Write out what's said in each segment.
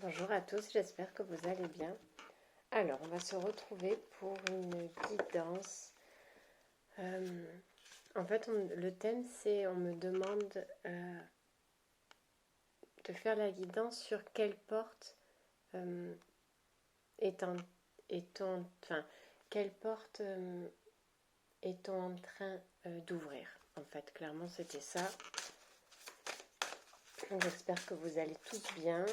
Bonjour à tous, j'espère que vous allez bien. Alors, on va se retrouver pour une guidance. En fait, le thème, c'est on me demande de faire la guidance sur quelle porte enfin, quelle porte est-on en train d'ouvrir. En fait, clairement, c'était ça. Donc, j'espère que vous allez tous bien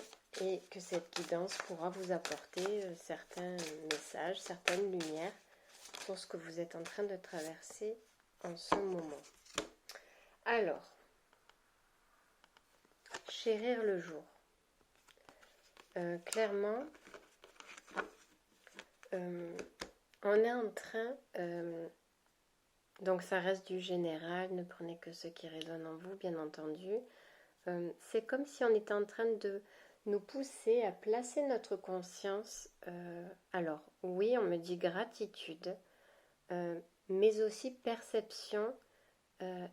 et que cette guidance pourra vous apporter certains messages, certaines lumières sur ce que vous êtes en train de traverser en ce moment. Alors, chérir le jour. Clairement, on est en train, donc ça reste du général, ne prenez que ce qui résonne en vous, bien entendu. C'est comme si on était en train de nous pousser à placer notre conscience. Alors, oui, on me dit gratitude, mais aussi perception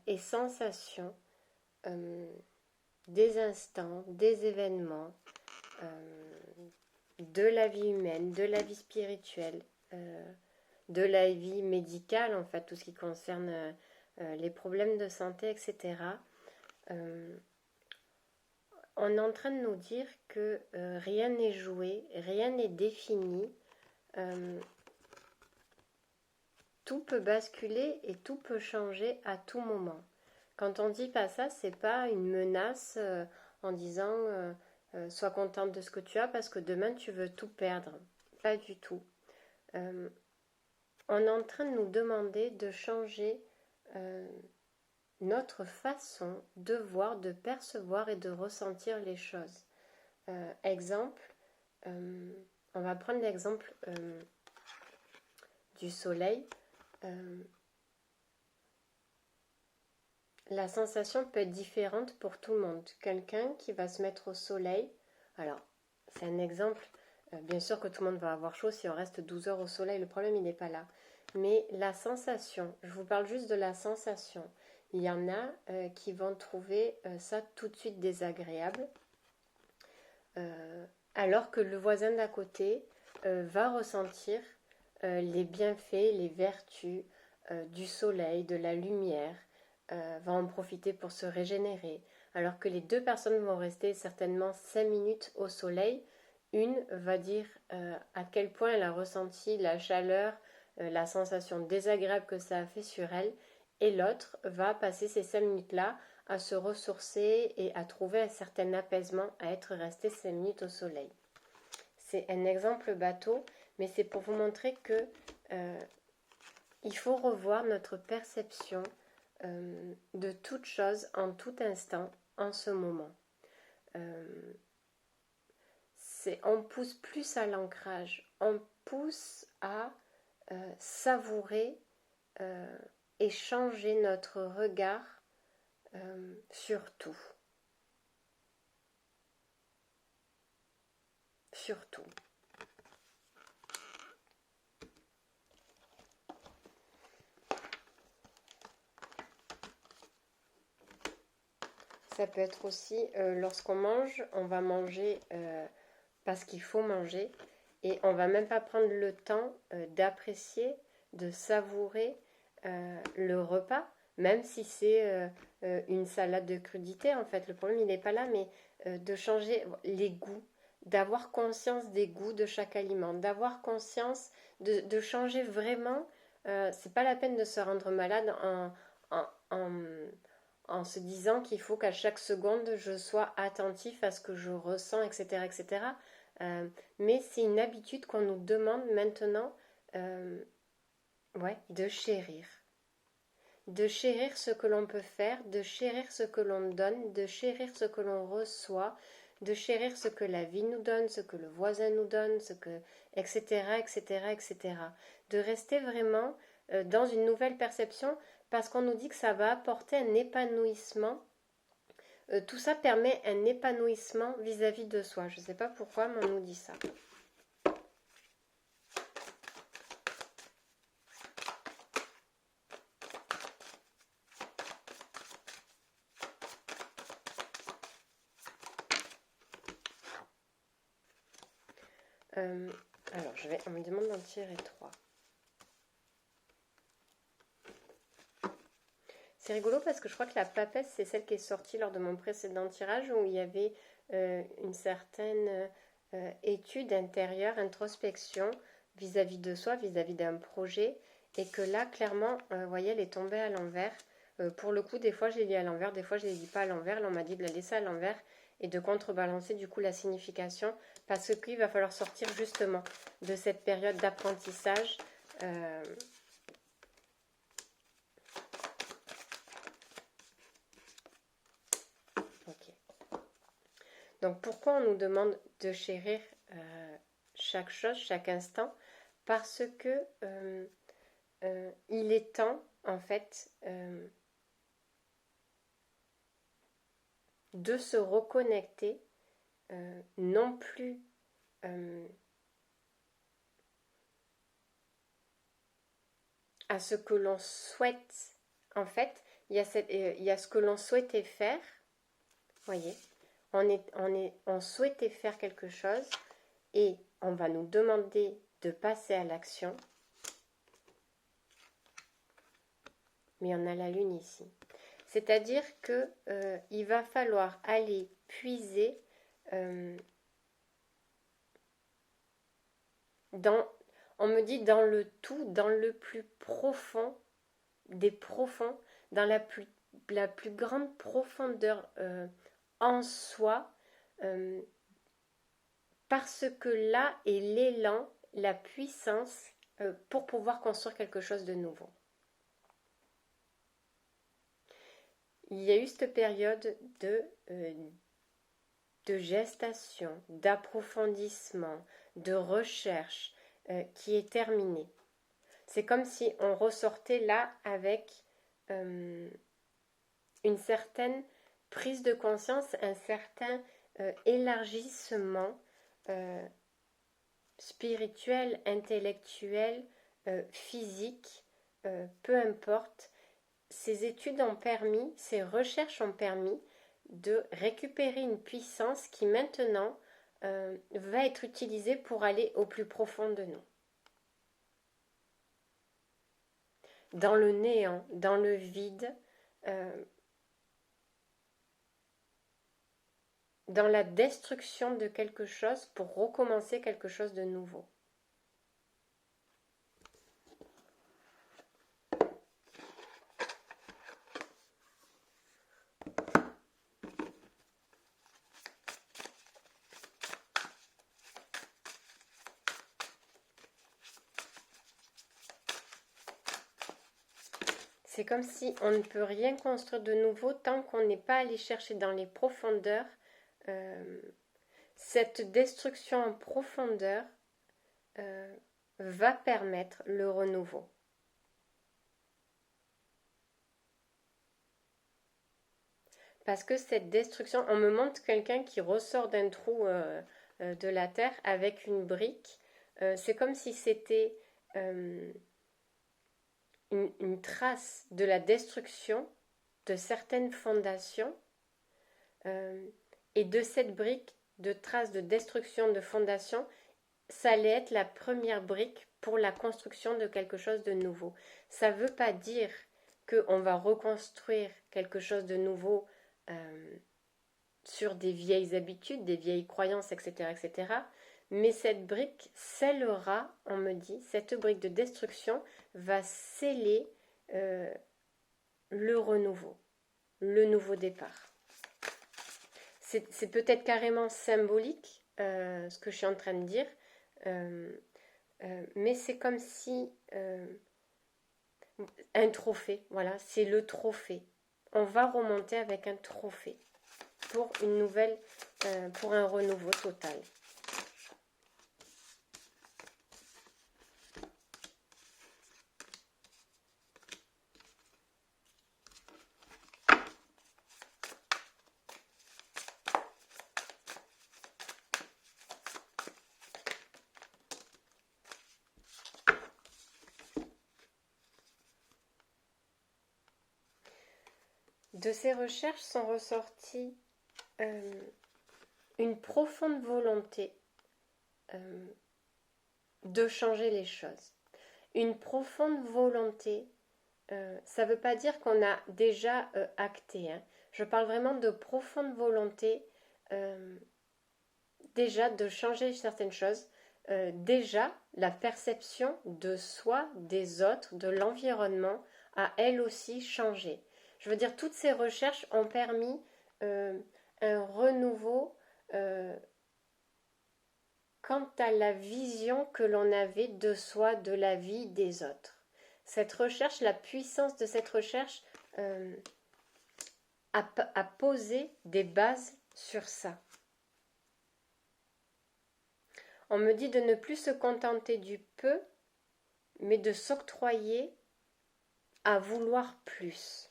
et sensation des instants, des événements, de la vie humaine, de la vie spirituelle, de la vie médicale, en fait, tout ce qui concerne les problèmes de santé, etc. On est en train de nous dire que rien n'est joué, rien n'est défini, tout peut basculer et tout peut changer à tout moment. Quand on dit pas ça, c'est pas une menace en disant sois contente de ce que tu as parce que demain tu veux tout perdre. Pas du tout. On est en train de nous demander de changer notre façon de voir, de percevoir et de ressentir les choses. Exemple, on va prendre l'exemple du soleil. La sensation peut être différente pour tout le monde. Quelqu'un qui va se mettre au soleil, alors c'est un exemple, bien sûr que tout le monde va avoir chaud si on reste 12 heures au soleil, le problème il n'est pas là. Mais la sensation, je vous parle juste de la sensation. Il y en a qui vont trouver ça tout de suite désagréable, alors que le voisin d'à côté va ressentir les bienfaits, les vertus du soleil, de la lumière, va en profiter pour se régénérer. Alors que les deux personnes vont rester certainement 5 minutes au soleil, une va dire à quel point elle a ressenti la chaleur, la sensation désagréable que ça a fait sur elle, et l'autre va passer ces 5 minutes-là à se ressourcer et à trouver un certain apaisement à être resté 5 minutes au soleil. C'est un exemple bateau, mais c'est pour vous montrer que il faut revoir notre perception de toute chose en tout instant en ce moment. On pousse plus à l'ancrage, on pousse à savourer et changer notre regard sur tout. Sur tout. Ça peut être aussi, lorsqu'on mange, on va manger parce qu'il faut manger et on va même pas prendre le temps d'apprécier, de savourer le repas, même si c'est une salade de crudité. En fait, le problème il n'est pas là, mais de changer les goûts, d'avoir conscience des goûts de chaque aliment, d'avoir conscience de changer vraiment. C'est pas la peine de se rendre malade en, en en se disant qu'il faut qu'à chaque seconde je sois attentif à ce que je ressens, etc. etc. Mais c'est une habitude qu'on nous demande maintenant de chérir. De chérir ce que l'on peut faire, de chérir ce que l'on donne, de chérir ce que l'on reçoit, de chérir ce que la vie nous donne, ce que le voisin nous donne, etc., etc., etc. De rester vraiment dans une nouvelle perception parce qu'on nous dit que ça va apporter un épanouissement. Tout ça permet un épanouissement vis-à-vis de soi. Je ne sais pas pourquoi, mais on nous dit ça. Alors, on me demande d'en tirer 3. C'est rigolo parce que je crois que la papesse, c'est celle qui est sortie lors de mon précédent tirage où il y avait une certaine étude intérieure, introspection vis-à-vis de soi, vis-à-vis d'un projet. Et que là, clairement, vous voyez, elle est tombée à l'envers. Pour le coup, des fois, je l'ai dit à l'envers, des fois, je ne l'ai dit pas à l'envers. Là, on m'a dit de la laisser à l'envers et de contrebalancer du coup la signification parce qu'il va falloir sortir justement de cette période d'apprentissage. Ok. Donc pourquoi on nous demande de chérir chaque chose, chaque instant? Parce que il est temps, en fait, de se reconnecter, non plus à ce que l'on souhaite. En fait, il y a ce que l'on souhaitait faire. Voyez, on souhaitait faire quelque chose et on va nous demander de passer à l'action. Mais on a la lune ici. C'est-à-dire que il va falloir aller puiser on me dit dans le tout, dans le plus profond des profonds, dans la plus grande profondeur en soi, parce que là est l'élan, la puissance pour pouvoir construire quelque chose de nouveau. Il y a eu cette période de gestation, d'approfondissement, de recherche qui est terminée. C'est comme si on ressortait là avec une certaine prise de conscience, un certain élargissement spirituel, intellectuel, physique, peu importe. Ces études ont permis, ces recherches ont permis de récupérer une puissance qui maintenant va être utilisée pour aller au plus profond de nous. Dans le néant, dans le vide, dans la destruction de quelque chose pour recommencer quelque chose de nouveau. C'est comme si on ne peut rien construire de nouveau tant qu'on n'est pas allé chercher dans les profondeurs cette destruction en profondeur va permettre le renouveau. Parce que cette destruction, on me montre quelqu'un qui ressort d'un trou de la terre avec une brique. C'est comme si c'était une trace de la destruction de certaines fondations et de cette brique de trace de destruction de fondations, ça allait être la première brique pour la construction de quelque chose de nouveau. Ça ne veut pas dire qu'on va reconstruire quelque chose de nouveau sur des vieilles habitudes, des vieilles croyances, etc., etc. Mais cette brique scellera, on me dit, cette brique de destruction va sceller le renouveau, le nouveau départ. C'est peut-être carrément symbolique ce que je suis en train de dire, mais c'est comme si un trophée, voilà, c'est le trophée. On va remonter avec un trophée pour une nouvelle, pour un renouveau total. De ces recherches sont ressorties une profonde volonté de changer les choses. Une profonde volonté, ça ne veut pas dire qu'on a déjà acté. Hein. Je parle vraiment de profonde volonté déjà de changer certaines choses. Déjà, la perception de soi, des autres, de l'environnement a elle aussi changé. Je veux dire, toutes ces recherches ont permis un renouveau quant à la vision que l'on avait de soi, de la vie, des autres. Cette recherche, la puissance de cette recherche a posé des bases sur ça. On me dit de ne plus se contenter du peu, mais de s'octroyer à vouloir plus.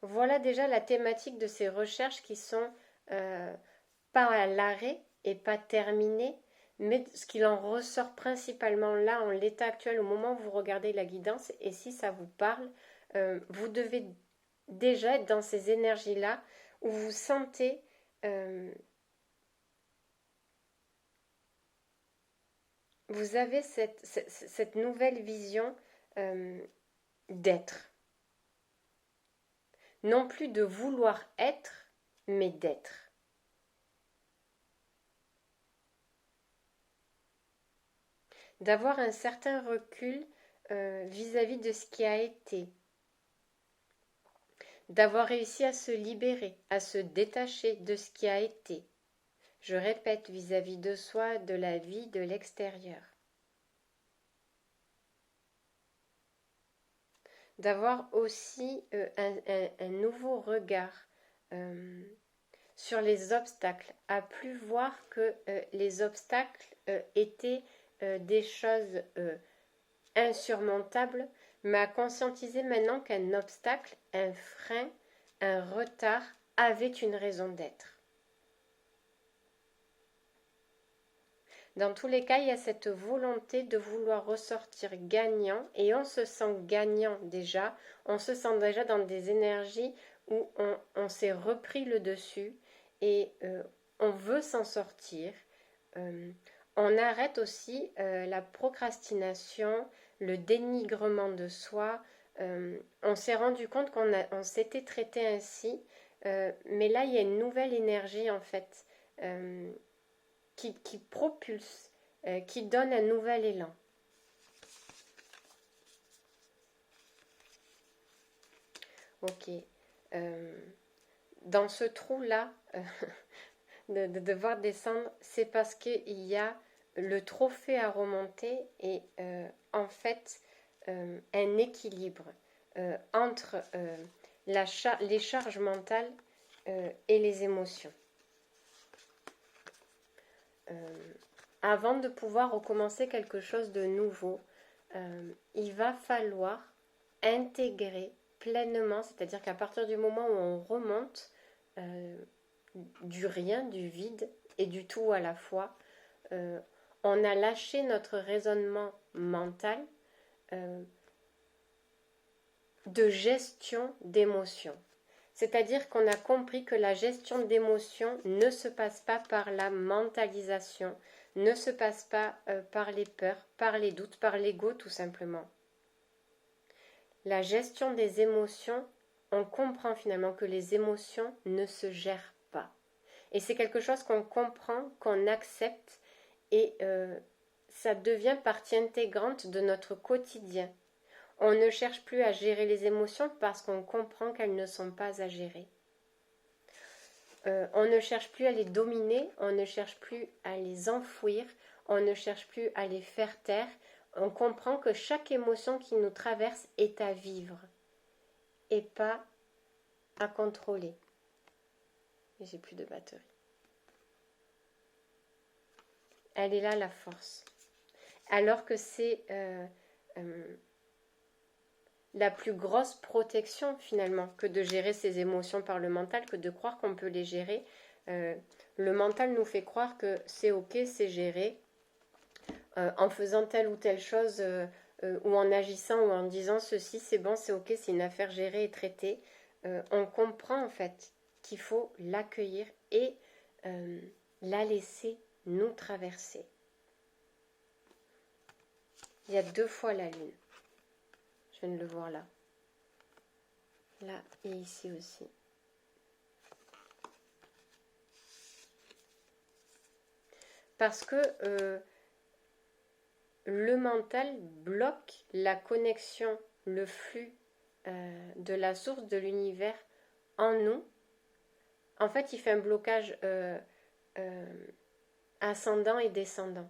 Voilà déjà la thématique de ces recherches qui sont pas à l'arrêt et pas terminées, mais ce qu'il en ressort principalement là, en l'état actuel, au moment où vous regardez la guidance, et si ça vous parle, vous devez déjà être dans ces énergies-là, où vous sentez vous avez cette nouvelle vision d'être. Non plus de vouloir être, mais d'être. D'avoir un certain recul vis-à-vis de ce qui a été. D'avoir réussi à se libérer, à se détacher de ce qui a été. Je répète, vis-à-vis de soi, de la vie, de l'extérieur. D'avoir aussi un nouveau regard sur les obstacles, à plus voir que les obstacles étaient des choses insurmontables, mais à conscientiser maintenant qu'un obstacle, un frein, un retard avait une raison d'être. Dans tous les cas, il y a cette volonté de vouloir ressortir gagnant, et on se sent gagnant déjà, on se sent déjà dans des énergies où on s'est repris le dessus, et on veut s'en sortir. On arrête aussi la procrastination, le dénigrement de soi. On s'est rendu compte qu'on s'était traité ainsi, mais là, il y a une nouvelle énergie en fait. Qui propulse, qui donne un nouvel élan. Ok. Dans ce trou-là, de devoir descendre, c'est parce qu'il y a le trophée à remonter et en fait un équilibre entre les charges mentales et les émotions. Avant de pouvoir recommencer quelque chose de nouveau, il va falloir intégrer pleinement, c'est-à-dire qu'à partir du moment où on remonte du rien, du vide et du tout à la fois, on a lâché notre raisonnement mental de gestion d'émotions. C'est-à-dire qu'on a compris que la gestion d'émotions ne se passe pas par la mentalisation, ne se passe pas par les peurs, par les doutes, par l'ego tout simplement. La gestion des émotions, on comprend finalement que les émotions ne se gèrent pas. Et c'est quelque chose qu'on comprend, qu'on accepte et ça devient partie intégrante de notre quotidien. On ne cherche plus à gérer les émotions parce qu'on comprend qu'elles ne sont pas à gérer. On ne cherche plus à les dominer, on ne cherche plus à les enfouir, on ne cherche plus à les faire taire. On comprend que chaque émotion qui nous traverse est à vivre et pas à contrôler. Et j'ai plus de batterie. Elle est là la force. Alors que c'est la plus grosse protection finalement que de gérer ses émotions par le mental, que de croire qu'on peut les gérer. Le mental nous fait croire que c'est ok, c'est géré, en faisant telle ou telle chose, ou en agissant ou en disant ceci, c'est bon, c'est ok, c'est une affaire gérée et traitée. On comprend en fait qu'il faut l'accueillir et la laisser nous traverser. Il y a 2 fois la lune. Je viens de le voir là. Là et ici aussi. Parce que le mental bloque la connexion, le flux de la source de l'univers en nous. En fait, il fait un blocage ascendant et descendant.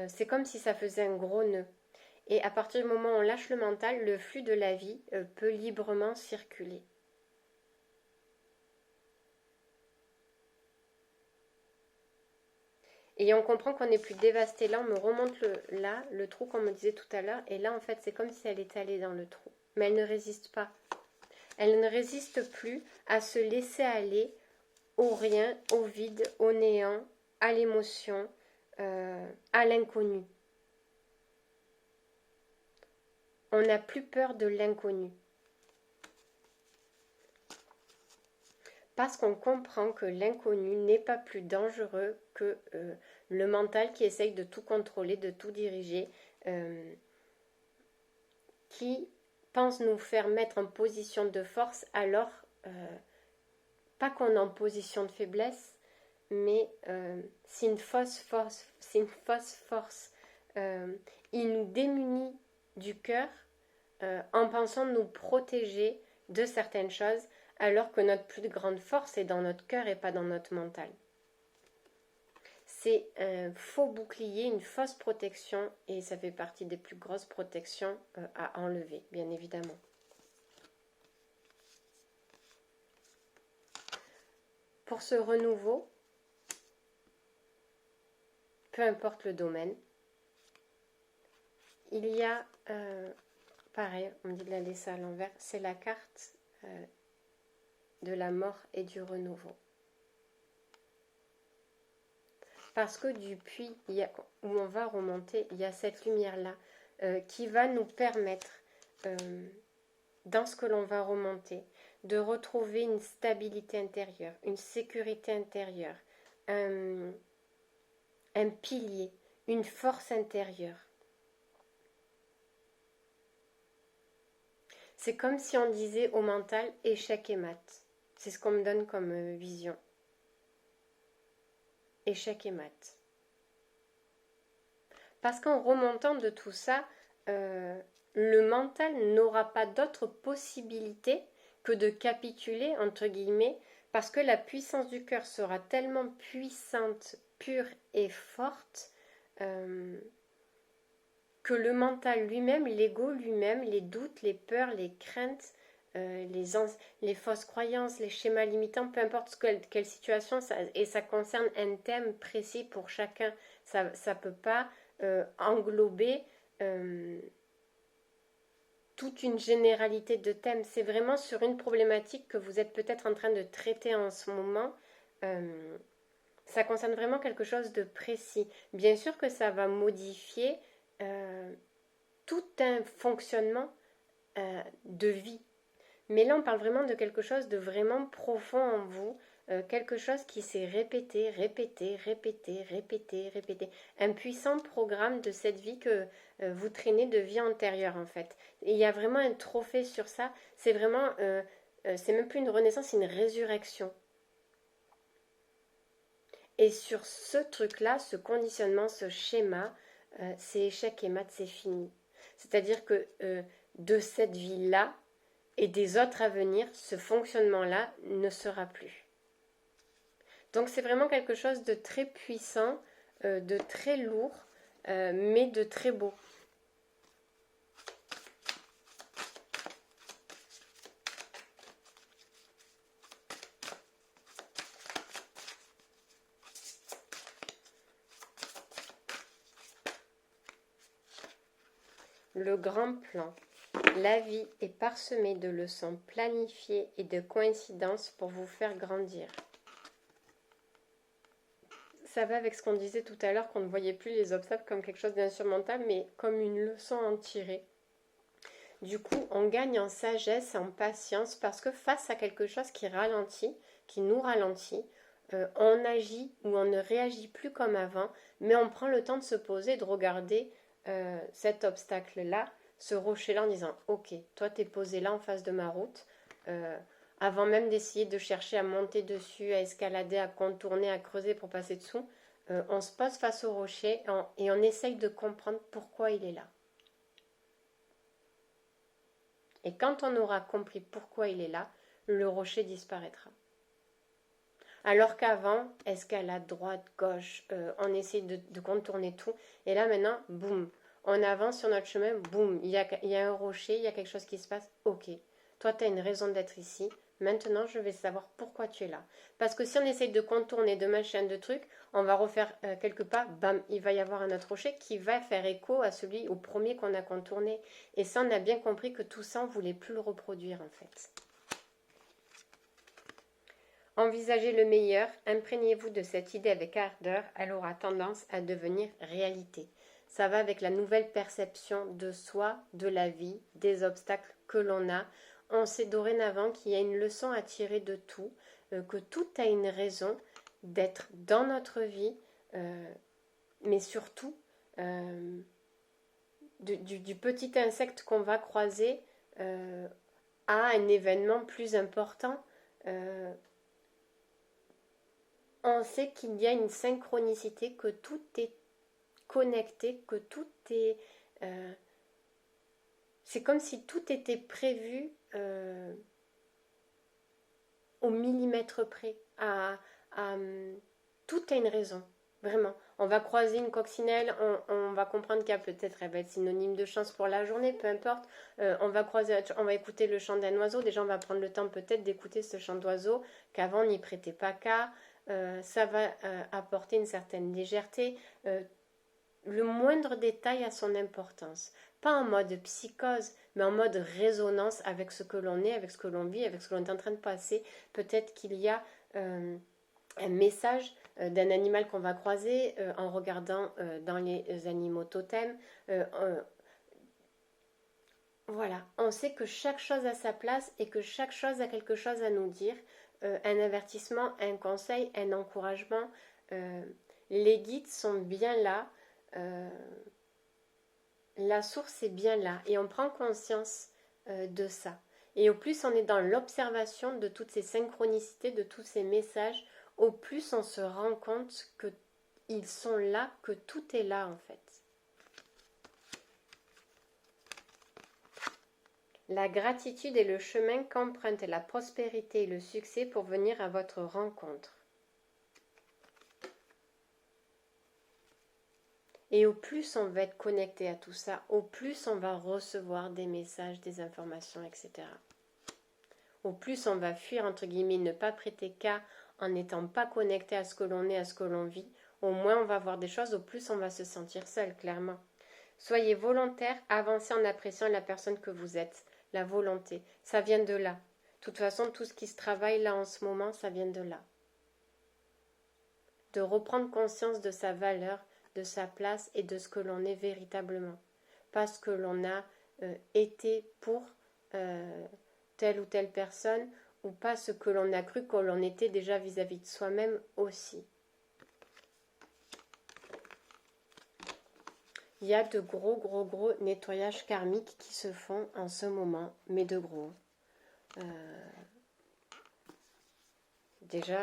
C'est comme si ça faisait un gros nœud. Et à partir du moment où on lâche le mental, le flux de la vie peut librement circuler. Et on comprend qu'on n'est plus dévasté. Là, on me remonte le trou, comme on me disait tout à l'heure. Et là, en fait, c'est comme si elle était allée dans le trou. Mais elle ne résiste pas. Elle ne résiste plus à se laisser aller au rien, au vide, au néant, à l'émotion, à l'inconnu. On n'a plus peur de l'inconnu. Parce qu'on comprend que l'inconnu n'est pas plus dangereux que le mental qui essaye de tout contrôler, de tout diriger, qui pense nous faire mettre en position de force, alors pas qu'on est en position de faiblesse, mais c'est une fausse force. Il nous démunit du cœur en pensant nous protéger de certaines choses, alors que notre plus grande force est dans notre cœur et pas dans notre mental. C'est un faux bouclier, une fausse protection, et ça fait partie des plus grosses protections à enlever, bien évidemment. Pour ce renouveau, peu importe le domaine, il y a, pareil, on me dit de la laisser à l'envers, c'est la carte de la mort et du renouveau. Parce que du puits où on va remonter, il y a cette lumière-là qui va nous permettre, dans ce que l'on va remonter, de retrouver une stabilité intérieure, une sécurité intérieure, un pilier, une force intérieure. C'est comme si on disait au mental échec et mat. C'est ce qu'on me donne comme vision. Échec et mat. Parce qu'en remontant de tout ça, le mental n'aura pas d'autre possibilité que de capituler, entre guillemets, parce que la puissance du cœur sera tellement puissante, pure et forte, que le mental lui-même, l'ego lui-même, les doutes, les peurs, les craintes, les fausses croyances, les schémas limitants, peu importe quelle situation, et ça concerne un thème précis pour chacun. Ça ne peut pas englober toute une généralité de thèmes. C'est vraiment sur une problématique que vous êtes peut-être en train de traiter en ce moment. Ça concerne vraiment quelque chose de précis. Bien sûr que ça va modifier tout un fonctionnement de vie. Mais là, on parle vraiment de quelque chose de vraiment profond en vous, quelque chose qui s'est répété. Un puissant programme de cette vie que vous traînez de vie antérieure, en fait. Et il y a vraiment un trophée sur ça. C'est vraiment, c'est même plus une renaissance, c'est une résurrection. Et sur ce truc-là, ce conditionnement, ce schéma, c'est échec et mat, c'est fini. C'est-à-dire que de cette vie-là et des autres à venir, ce fonctionnement-là ne sera plus. Donc c'est vraiment quelque chose de très puissant, de très lourd, mais de très beau. Le grand plan. La vie est parsemée de leçons planifiées et de coïncidences pour vous faire grandir. Ça va avec ce qu'on disait tout à l'heure, qu'on ne voyait plus les obstacles comme quelque chose d'insurmontable, mais comme une leçon à en tirer. Du coup, on gagne en sagesse, en patience, parce que face à quelque chose qui ralentit, qui nous ralentit, on agit ou on ne réagit plus comme avant, mais on prend le temps de se poser, de regarder cet obstacle-là, ce rocher-là en disant ok, toi t'es posé là en face de ma route, avant même d'essayer de chercher à monter dessus, à escalader, à contourner, à creuser pour passer dessous, on se pose face au rocher et on essaye de comprendre pourquoi il est là. Et quand on aura compris pourquoi il est là, le rocher disparaîtra. Alors qu'avant, escalade, droite, gauche, on essaie de contourner tout. Et là maintenant, boum, on avance sur notre chemin, boum, il y a un rocher, il y a quelque chose qui se passe. Ok, toi tu as une raison d'être ici. Maintenant, je vais savoir pourquoi tu es là. Parce que si on essaye de contourner, de machin, de trucs, on va refaire quelques pas, bam, il va y avoir un autre rocher qui va faire écho à celui, au premier qu'on a contourné. Et ça, on a bien compris que tout ça, on ne voulait plus le reproduire en fait. Envisagez le meilleur, imprégnez-vous de cette idée avec ardeur, elle aura tendance à devenir réalité. Ça va avec la nouvelle perception de soi, de la vie, des obstacles que l'on a. On sait dorénavant qu'il y a une leçon à tirer de tout, que tout a une raison d'être dans notre vie, mais surtout du petit insecte qu'on va croiser à un événement plus important. On sait qu'il y a une synchronicité, que tout est connecté, que tout est... c'est comme si tout était prévu au millimètre près. Tout a une raison, vraiment. On va croiser une coccinelle, on va comprendre qu'elle peut-être elle va être synonyme de chance pour la journée, peu importe. On va écouter le chant d'un oiseau. Déjà, on va prendre le temps peut-être d'écouter ce chant d'oiseau qu'avant on n'y prêtait pas qu'à. Ça va apporter une certaine légèreté. Le moindre détail a son importance. Pas en mode psychose, mais en mode résonance avec ce que l'on est, avec ce que l'on vit, avec ce que l'on est en train de passer. Peut-être qu'il y a un message d'un animal qu'on va croiser en regardant dans les animaux totems. Voilà, on sait que chaque chose a sa place et que chaque chose a quelque chose à nous dire. Un avertissement, un conseil, un encouragement. Les guides sont bien là. La source est bien là et on prend conscience de ça. Et au plus on est dans l'observation de toutes ces synchronicités, de tous ces messages, au plus on se rend compte qu'ils sont là, que tout est là en fait. La gratitude est le chemin qu'empruntent la prospérité et le succès pour venir à votre rencontre. Et au plus on va être connecté à tout ça, au plus on va recevoir des messages, des informations, etc. Au plus on va fuir, entre guillemets, ne pas prêter cas en n'étant pas connecté à ce que l'on est, à ce que l'on vit, au moins on va voir des choses, au plus on va se sentir seul, clairement. Soyez volontaire, avancez en appréciant la personne que vous êtes. La volonté, ça vient de là. De toute façon, tout ce qui se travaille là en ce moment, ça vient de là. De reprendre conscience de sa valeur, de sa place et de ce que l'on est véritablement. Pas ce que l'on a été pour telle ou telle personne, ou pas ce que l'on a cru que l'on était déjà vis-à-vis de soi-même aussi. Il y a de gros nettoyages karmiques qui se font en ce moment, mais de gros. Déjà,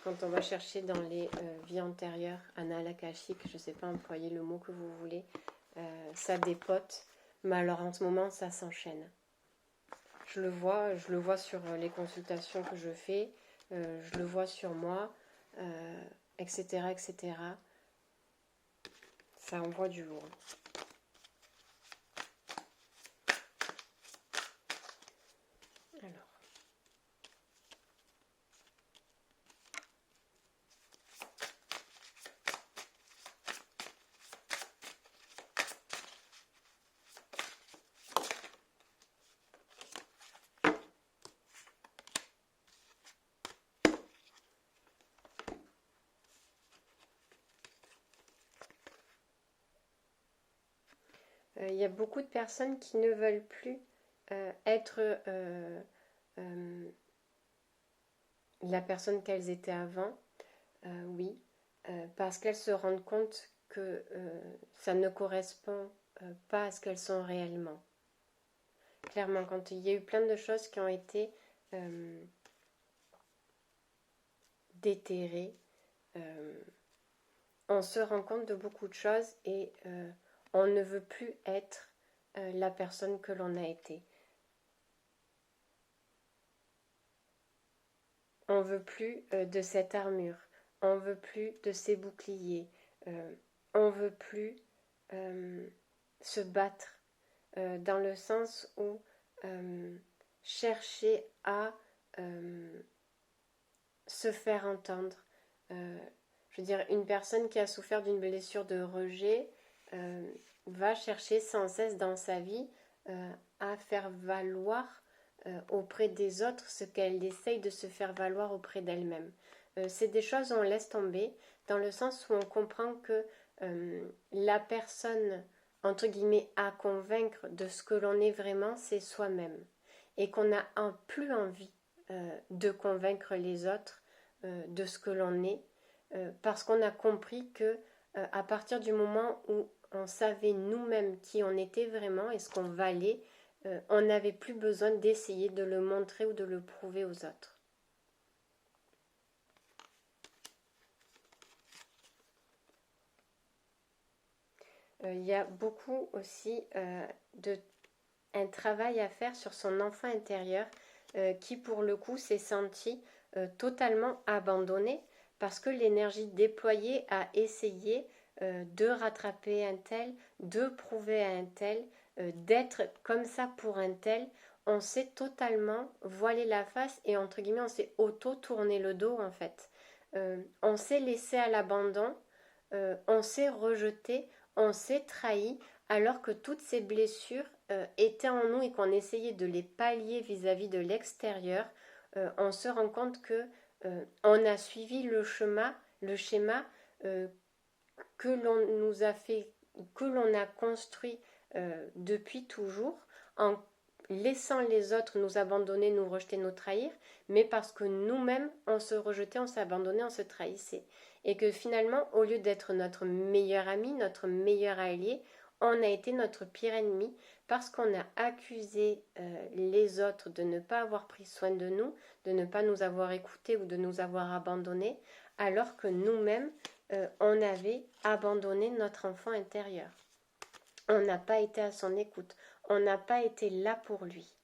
quand on va chercher dans les vies antérieures, annales akashiques, je ne sais pas employer le mot que vous voulez, ça dépote, mais alors en ce moment, ça s'enchaîne. Je le vois sur les consultations que je fais, je le vois sur moi, etc., etc. Ça envoie du lourd. Alors. Il y a beaucoup de personnes qui ne veulent plus être la personne qu'elles étaient avant, oui, parce qu'elles se rendent compte que ça ne correspond pas à ce qu'elles sont réellement. Clairement, quand il y a eu plein de choses qui ont été déterrées, on se rend compte de beaucoup de choses et on ne veut plus être la personne que l'on a été. On veut plus de cette armure, on veut plus de ces boucliers, on veut plus se battre dans le sens où chercher à se faire entendre. Je veux dire, une personne qui a souffert d'une blessure de rejet va chercher sans cesse dans sa vie à faire valoir auprès des autres ce qu'elle essaye de se faire valoir auprès d'elle-même. C'est des choses où on laisse tomber, dans le sens où on comprend que la personne, entre guillemets, à convaincre de ce que l'on est vraiment, c'est soi-même. Et qu'on n'a plus envie de convaincre les autres de ce que l'on est, parce qu'on a compris que à partir du moment où on savait nous-mêmes qui on était vraiment et ce qu'on valait, on n'avait plus besoin d'essayer de le montrer ou de le prouver aux autres. Il y a beaucoup aussi un travail à faire sur son enfant intérieur qui pour le coup s'est senti totalement abandonné parce que l'énergie déployée a essayé de rattraper un tel, de prouver à un tel, d'être comme ça pour un tel, on s'est totalement voilé la face et entre guillemets on s'est auto-tourné le dos en fait. On s'est laissé à l'abandon, on s'est rejeté, on s'est trahi alors que toutes ces blessures étaient en nous et qu'on essayait de les pallier vis-à-vis de l'extérieur. On se rend compte que on a suivi le schéma que l'on nous a fait, que l'on a construit depuis toujours, en laissant les autres nous abandonner, nous rejeter, nous trahir, mais parce que nous-mêmes, on se rejetait, on s'abandonnait, on se trahissait. Et que finalement, au lieu d'être notre meilleur ami, notre meilleur allié, on a été notre pire ennemi parce qu'on a accusé les autres de ne pas avoir pris soin de nous, de ne pas nous avoir écoutés ou de nous avoir abandonnés, alors que nous-mêmes, on avait abandonné notre enfant intérieur. On n'a pas été à son écoute, on n'a pas été là pour lui.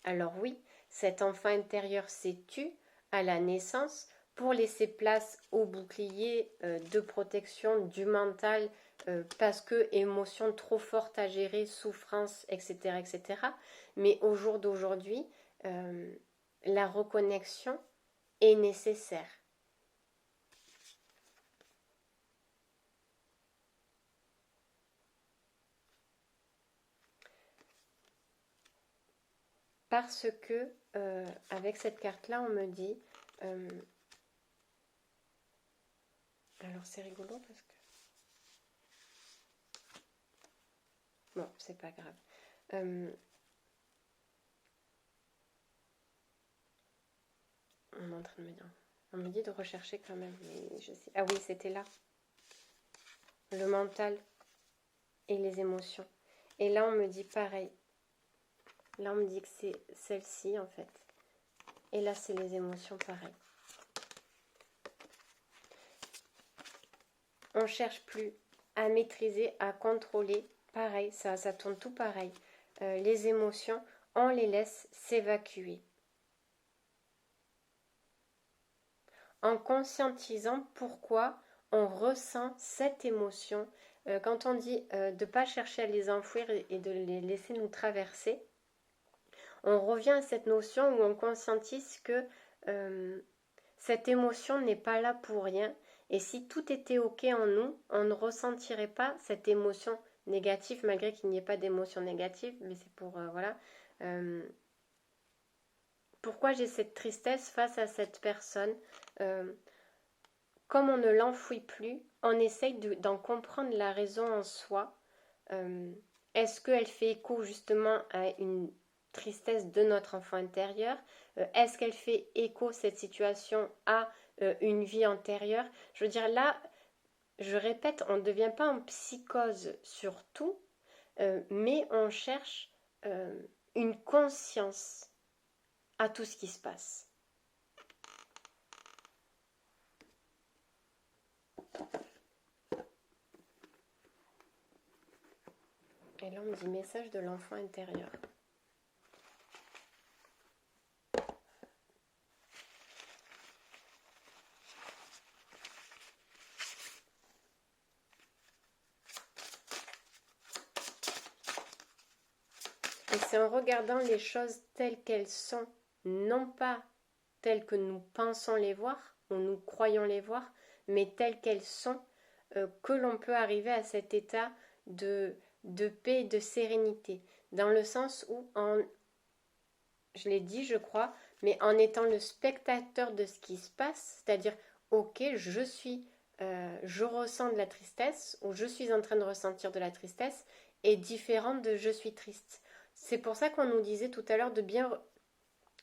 Alors oui, cet enfant intérieur s'est tu à la naissance pour laisser place au bouclier de protection du mental parce que émotion trop forte à gérer, souffrance, etc. etc. Mais au jour d'aujourd'hui, la reconnexion est nécessaire. Parce que avec cette carte-là, on me dit... alors c'est rigolo parce que... bon, c'est pas grave. On est en train de me dire... on me dit de rechercher quand même. Mais je sais... ah oui, c'était là. Le mental et les émotions. Et là, on me dit pareil. Là, on me dit que c'est celle-ci, en fait. Et là, c'est les émotions, pareil. On ne cherche plus à maîtriser, à contrôler. Pareil, ça tourne tout pareil. Les émotions, on les laisse s'évacuer. En conscientisant pourquoi on ressent cette émotion. Quand on dit de ne pas chercher à les enfouir et de les laisser nous traverser, on revient à cette notion où on conscientise que cette émotion n'est pas là pour rien. Et si tout était ok en nous, on ne ressentirait pas cette émotion négative, malgré qu'il n'y ait pas d'émotion négative, mais c'est pour, voilà. Pourquoi j'ai cette tristesse face à cette personne comme on ne l'enfouit plus, on essaye d'en comprendre la raison en soi. Est-ce qu'elle fait écho justement à une tristesse de notre enfant intérieur? Est-ce qu'elle fait écho, cette situation, à une vie antérieure? Je veux dire, là, je répète, on ne devient pas en psychose sur tout, mais on cherche une conscience à tout ce qui se passe. Et là, on me dit message de l'enfant intérieur. Et c'est en regardant les choses telles qu'elles sont, non pas telles que nous pensons les voir, ou nous croyons les voir, mais telles qu'elles sont, que l'on peut arriver à cet état de paix et de sérénité. Dans le sens où, je l'ai dit je crois, mais en étant le spectateur de ce qui se passe, c'est-à-dire, ok, je ressens de la tristesse, ou je suis en train de ressentir de la tristesse, est différente de je suis triste. C'est pour ça qu'on nous disait tout à l'heure de bien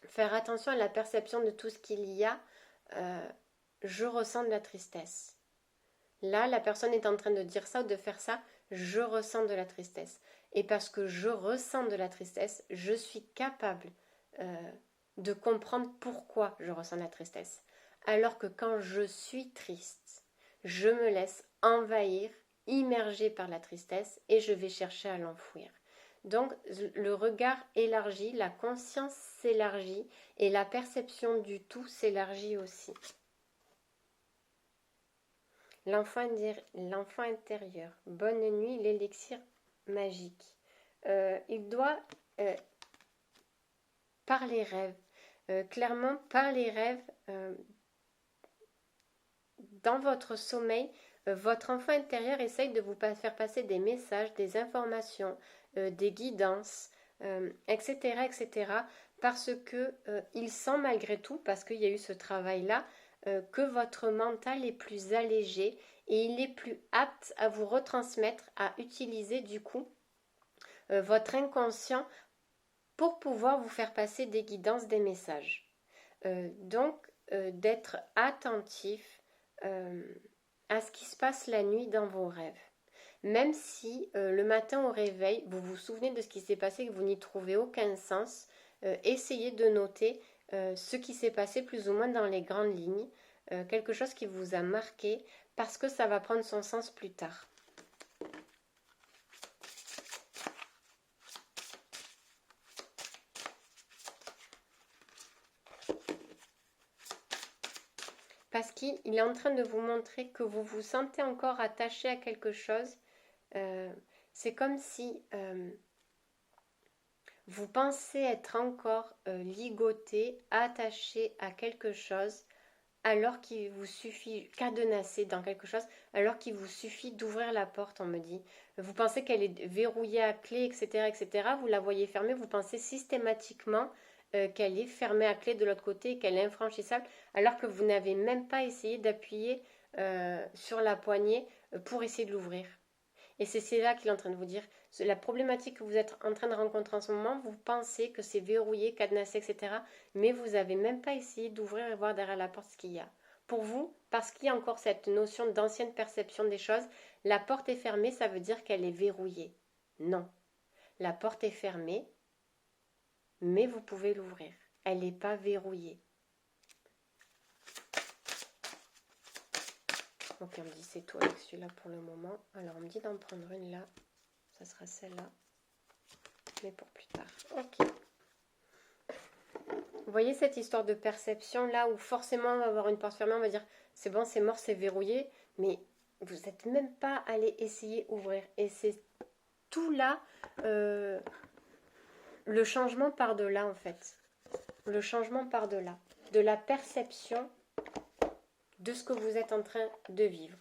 faire attention à la perception de tout ce qu'il y a. Je ressens de la tristesse. Là, la personne est en train de dire ça ou de faire ça, je ressens de la tristesse. Et parce que je ressens de la tristesse, je suis capable de comprendre pourquoi je ressens de la tristesse. Alors que quand je suis triste, je me laisse envahir, immerger par la tristesse et je vais chercher à l'enfouir. Donc le regard élargit, la conscience s'élargit et la perception du tout s'élargit aussi. L'enfant intérieur. Bonne nuit, l'élixir magique. Il doit, par les rêves, clairement par les rêves, dans votre sommeil, votre enfant intérieur essaye de vous faire passer des messages, des informations, des guidances, etc., etc., parce que il sent malgré tout, parce qu'il y a eu ce travail-là, que votre mental est plus allégé et il est plus apte à vous retransmettre, à utiliser du coup votre inconscient pour pouvoir vous faire passer des guidances, des messages. Donc, d'être attentif à ce qui se passe la nuit dans vos rêves. Même si le matin au réveil, vous vous souvenez de ce qui s'est passé et que vous n'y trouvez aucun sens, essayez de noter ce qui s'est passé plus ou moins dans les grandes lignes, quelque chose qui vous a marqué, parce que ça va prendre son sens plus tard. Parce qu'il est en train de vous montrer que vous vous sentez encore attaché à quelque chose. C'est comme si vous pensez être encore ligoté, attaché à quelque chose, alors qu'il vous suffit, cadenassé dans quelque chose, alors qu'il vous suffit d'ouvrir la porte, on me dit. Vous pensez qu'elle est verrouillée à clé, etc., etc. Vous la voyez fermée, vous pensez systématiquement qu'elle est fermée à clé de l'autre côté, qu'elle est infranchissable, alors que vous n'avez même pas essayé d'appuyer sur la poignée pour essayer de l'ouvrir. Et c'est là qu'il est en train de vous dire, la problématique que vous êtes en train de rencontrer en ce moment, vous pensez que c'est verrouillé, cadenassé, etc. Mais vous n'avez même pas essayé d'ouvrir et voir derrière la porte ce qu'il y a. Pour vous, parce qu'il y a encore cette notion d'ancienne perception des choses, la porte est fermée, ça veut dire qu'elle est verrouillée. Non. La porte est fermée, mais vous pouvez l'ouvrir. Elle n'est pas verrouillée. Donc on me dit c'est tout avec celui-là pour le moment. Alors on me dit d'en prendre une là. Ça sera celle-là. Mais pour plus tard. Ok. Vous voyez cette histoire de perception là où forcément on va avoir une porte fermée, on va dire c'est bon, c'est mort, c'est verrouillé. Mais vous n'êtes même pas allé essayer d'ouvrir. Et c'est tout là, le changement par de là en fait. Le changement par de là. De la perception de ce que vous êtes en train de vivre.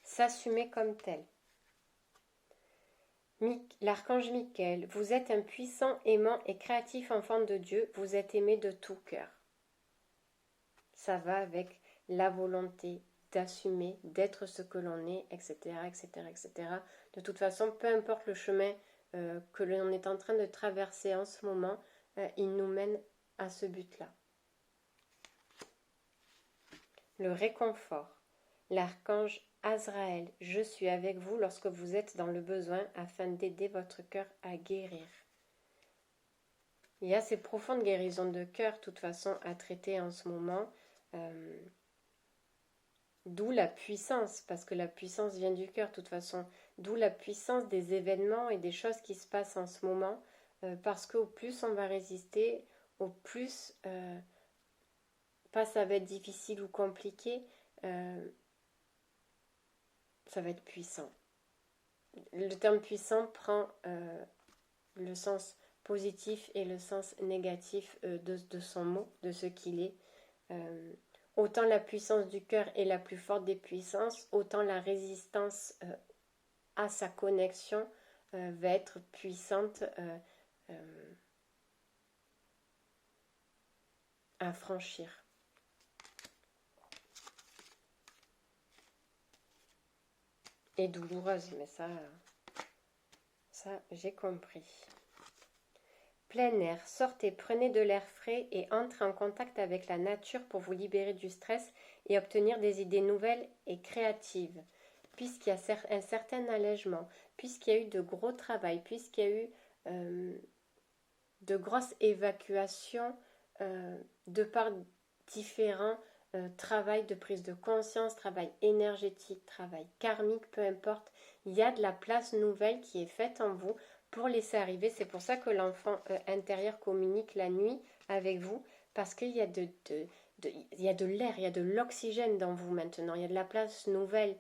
S'assumer comme tel. L'archange Michael, vous êtes un puissant, aimant et créatif enfant de Dieu, vous êtes aimé de tout cœur. Ça va avec la volonté d'assumer, d'être ce que l'on est, etc., etc., etc. De toute façon, peu importe le chemin que l'on est en train de traverser en ce moment, il nous mène à ce but-là. Le réconfort. L'archange Azraël, je suis avec vous lorsque vous êtes dans le besoin afin d'aider votre cœur à guérir. Il y a ces profondes guérisons de cœur, de toute façon, à traiter en ce moment. D'où la puissance, parce que la puissance vient du cœur, de toute façon. D'où la puissance des événements et des choses qui se passent en ce moment, parce qu'au plus on va résister, au plus, pas ça va être difficile ou compliqué, ça va être puissant. Le terme puissant prend le sens positif et le sens négatif de son mot, de ce qu'il est. Autant la puissance du cœur est la plus forte des puissances, autant la résistance à sa connexion va être puissante à franchir. Et douloureuse, mais ça j'ai compris. Plein air, sortez, prenez de l'air frais et entrez en contact avec la nature pour vous libérer du stress et obtenir des idées nouvelles et créatives. Puisqu'il y a un certain allègement, puisqu'il y a eu de gros travail, puisqu'il y a eu de grosses évacuations de par différents travail de prise de conscience, travail énergétique, travail karmique, peu importe, il y a de la place nouvelle qui est faite en vous pour laisser arriver. C'est pour ça que l'enfant intérieur communique la nuit avec vous, parce qu'il y a il y a de l'air, il y a de l'oxygène dans vous maintenant, il y a de la place nouvelle,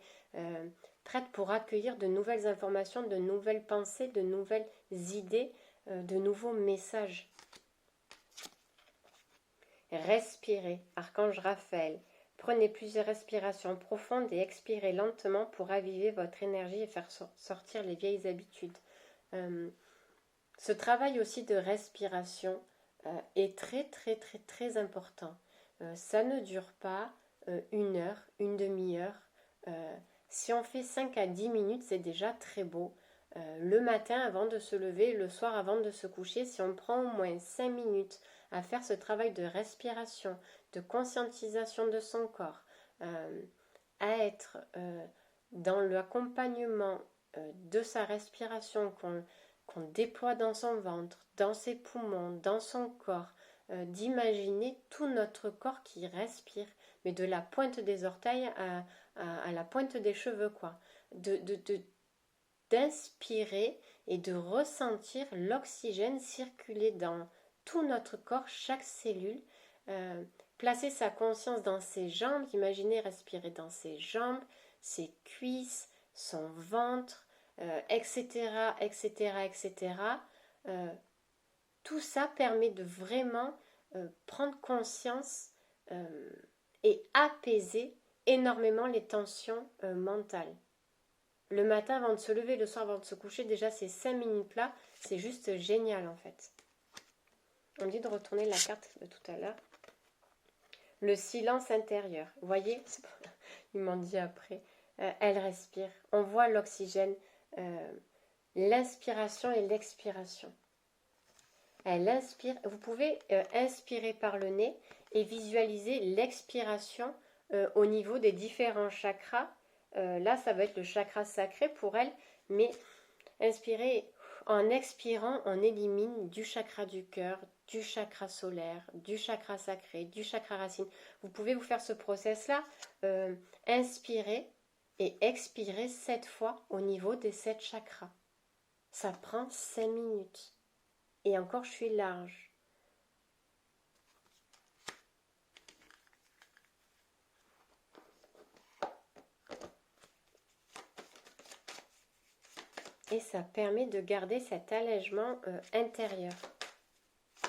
prête pour accueillir de nouvelles informations, de nouvelles pensées, de nouvelles idées, de nouveaux messages. Respirez, archange Raphaël. Prenez plusieurs respirations profondes et expirez lentement pour raviver votre énergie et faire sortir les vieilles habitudes. Ce travail aussi de respiration est très très très très important. Ça ne dure pas une heure, une demi-heure. Si on fait 5 à 10 minutes, c'est déjà très beau. Le matin avant de se lever, le soir avant de se coucher, si on prend au moins 5 minutes à faire ce travail de respiration, de conscientisation de son corps, à être dans l'accompagnement de sa respiration qu'on déploie dans son ventre, dans ses poumons, dans son corps, d'imaginer tout notre corps qui respire, mais de la pointe des orteils à la pointe des cheveux, quoi. D'inspirer et de ressentir l'oxygène circuler dans tout notre corps, chaque cellule, placer sa conscience dans ses jambes, imaginer respirer dans ses jambes, ses cuisses, son ventre, etc., etc., etc. Tout ça permet de vraiment prendre conscience et apaiser énormément les tensions mentales. Le matin avant de se lever, le soir avant de se coucher, déjà ces 5 minutes-là, c'est juste génial en fait. On dit de retourner la carte de tout à l'heure. Le silence intérieur. Vous voyez, ils m'ont dit après. Elle respire. On voit l'oxygène, l'inspiration et l'expiration. Elle inspire. Vous pouvez inspirer par le nez et visualiser l'expiration au niveau des différents chakras. Là, ça va être le chakra sacré pour elle, mais inspirer, en expirant, on élimine du chakra du cœur, du chakra solaire, du chakra sacré, du chakra racine. Vous pouvez vous faire ce process-là, inspirer et expirer 7 fois au niveau des 7 chakras. Ça prend 5 minutes. Et encore, je suis large. Et ça permet de garder cet allègement intérieur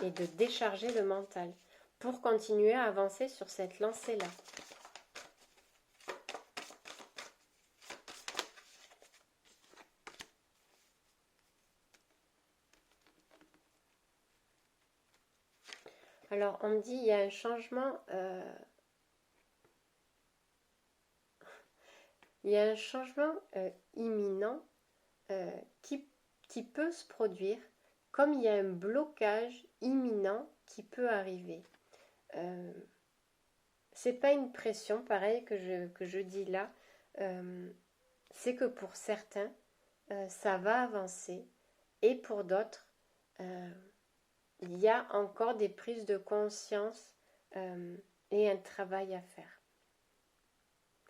et de décharger le mental pour continuer à avancer sur cette lancée-là. Alors, on me dit il y a un changement, il y a un changement imminent euh, qui, qui peut se produire, comme il y a un blocage imminent qui peut arriver. Euh, c'est pas une pression, pareil, que je dis là. Euh, c'est que pour certains, ça va avancer, et pour d'autres, euh, il y a encore des prises de conscience et un travail à faire.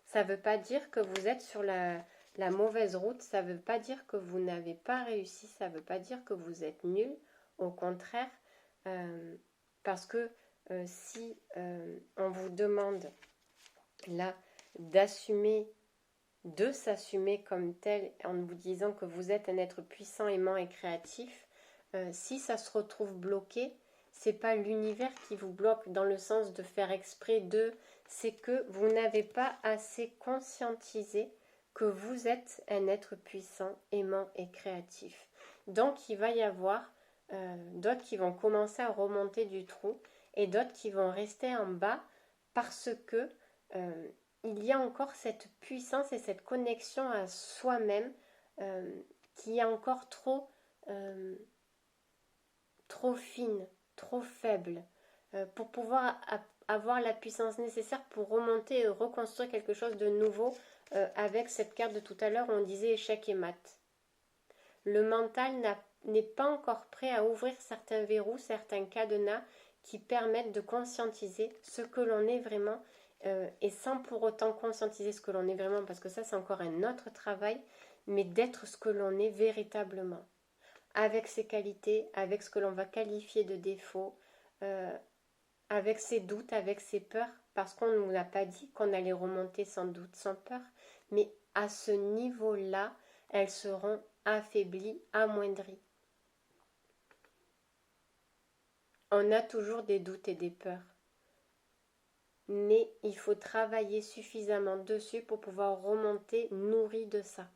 Ça ne veut pas dire que vous êtes sur la mauvaise route, ça ne veut pas dire que vous n'avez pas réussi, ça ne veut pas dire que vous êtes nul. Au contraire, parce que si on vous demande là d'assumer, de s'assumer comme tel, en vous disant que vous êtes un être puissant, aimant et créatif, si ça se retrouve bloqué, c'est pas l'univers qui vous bloque dans le sens de faire exprès de, c'est que vous n'avez pas assez conscientisé que vous êtes un être puissant, aimant et créatif. Donc il va y avoir d'autres qui vont commencer à remonter du trou et d'autres qui vont rester en bas parce que il y a encore cette puissance et cette connexion à soi-même qui est encore trop fine, trop faible pour pouvoir avoir la puissance nécessaire pour remonter et reconstruire quelque chose de nouveau avec cette carte de tout à l'heure où on disait échec et mat. Le mental n'est pas encore prêt à ouvrir certains verrous, certains cadenas qui permettent de conscientiser ce que l'on est vraiment et sans pour autant conscientiser ce que l'on est vraiment, parce que ça c'est encore un autre travail, mais d'être ce que l'on est véritablement, avec ses qualités, avec ce que l'on va qualifier de défaut, avec ses doutes, avec ses peurs, parce qu'on ne nous a pas dit qu'on allait remonter sans doute, sans peur, mais à ce niveau-là, elles seront affaiblies, amoindries. On a toujours des doutes et des peurs, mais il faut travailler suffisamment dessus pour pouvoir remonter nourri de ça.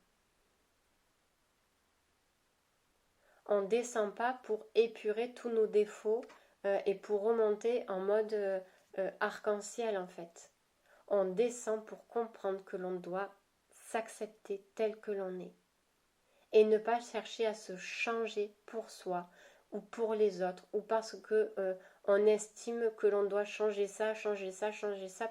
On ne descend pas pour épurer tous nos défauts et pour remonter en mode arc-en-ciel en fait. On descend pour comprendre que l'on doit s'accepter tel que l'on est et ne pas chercher à se changer pour soi ou pour les autres ou parce que on estime que l'on doit changer ça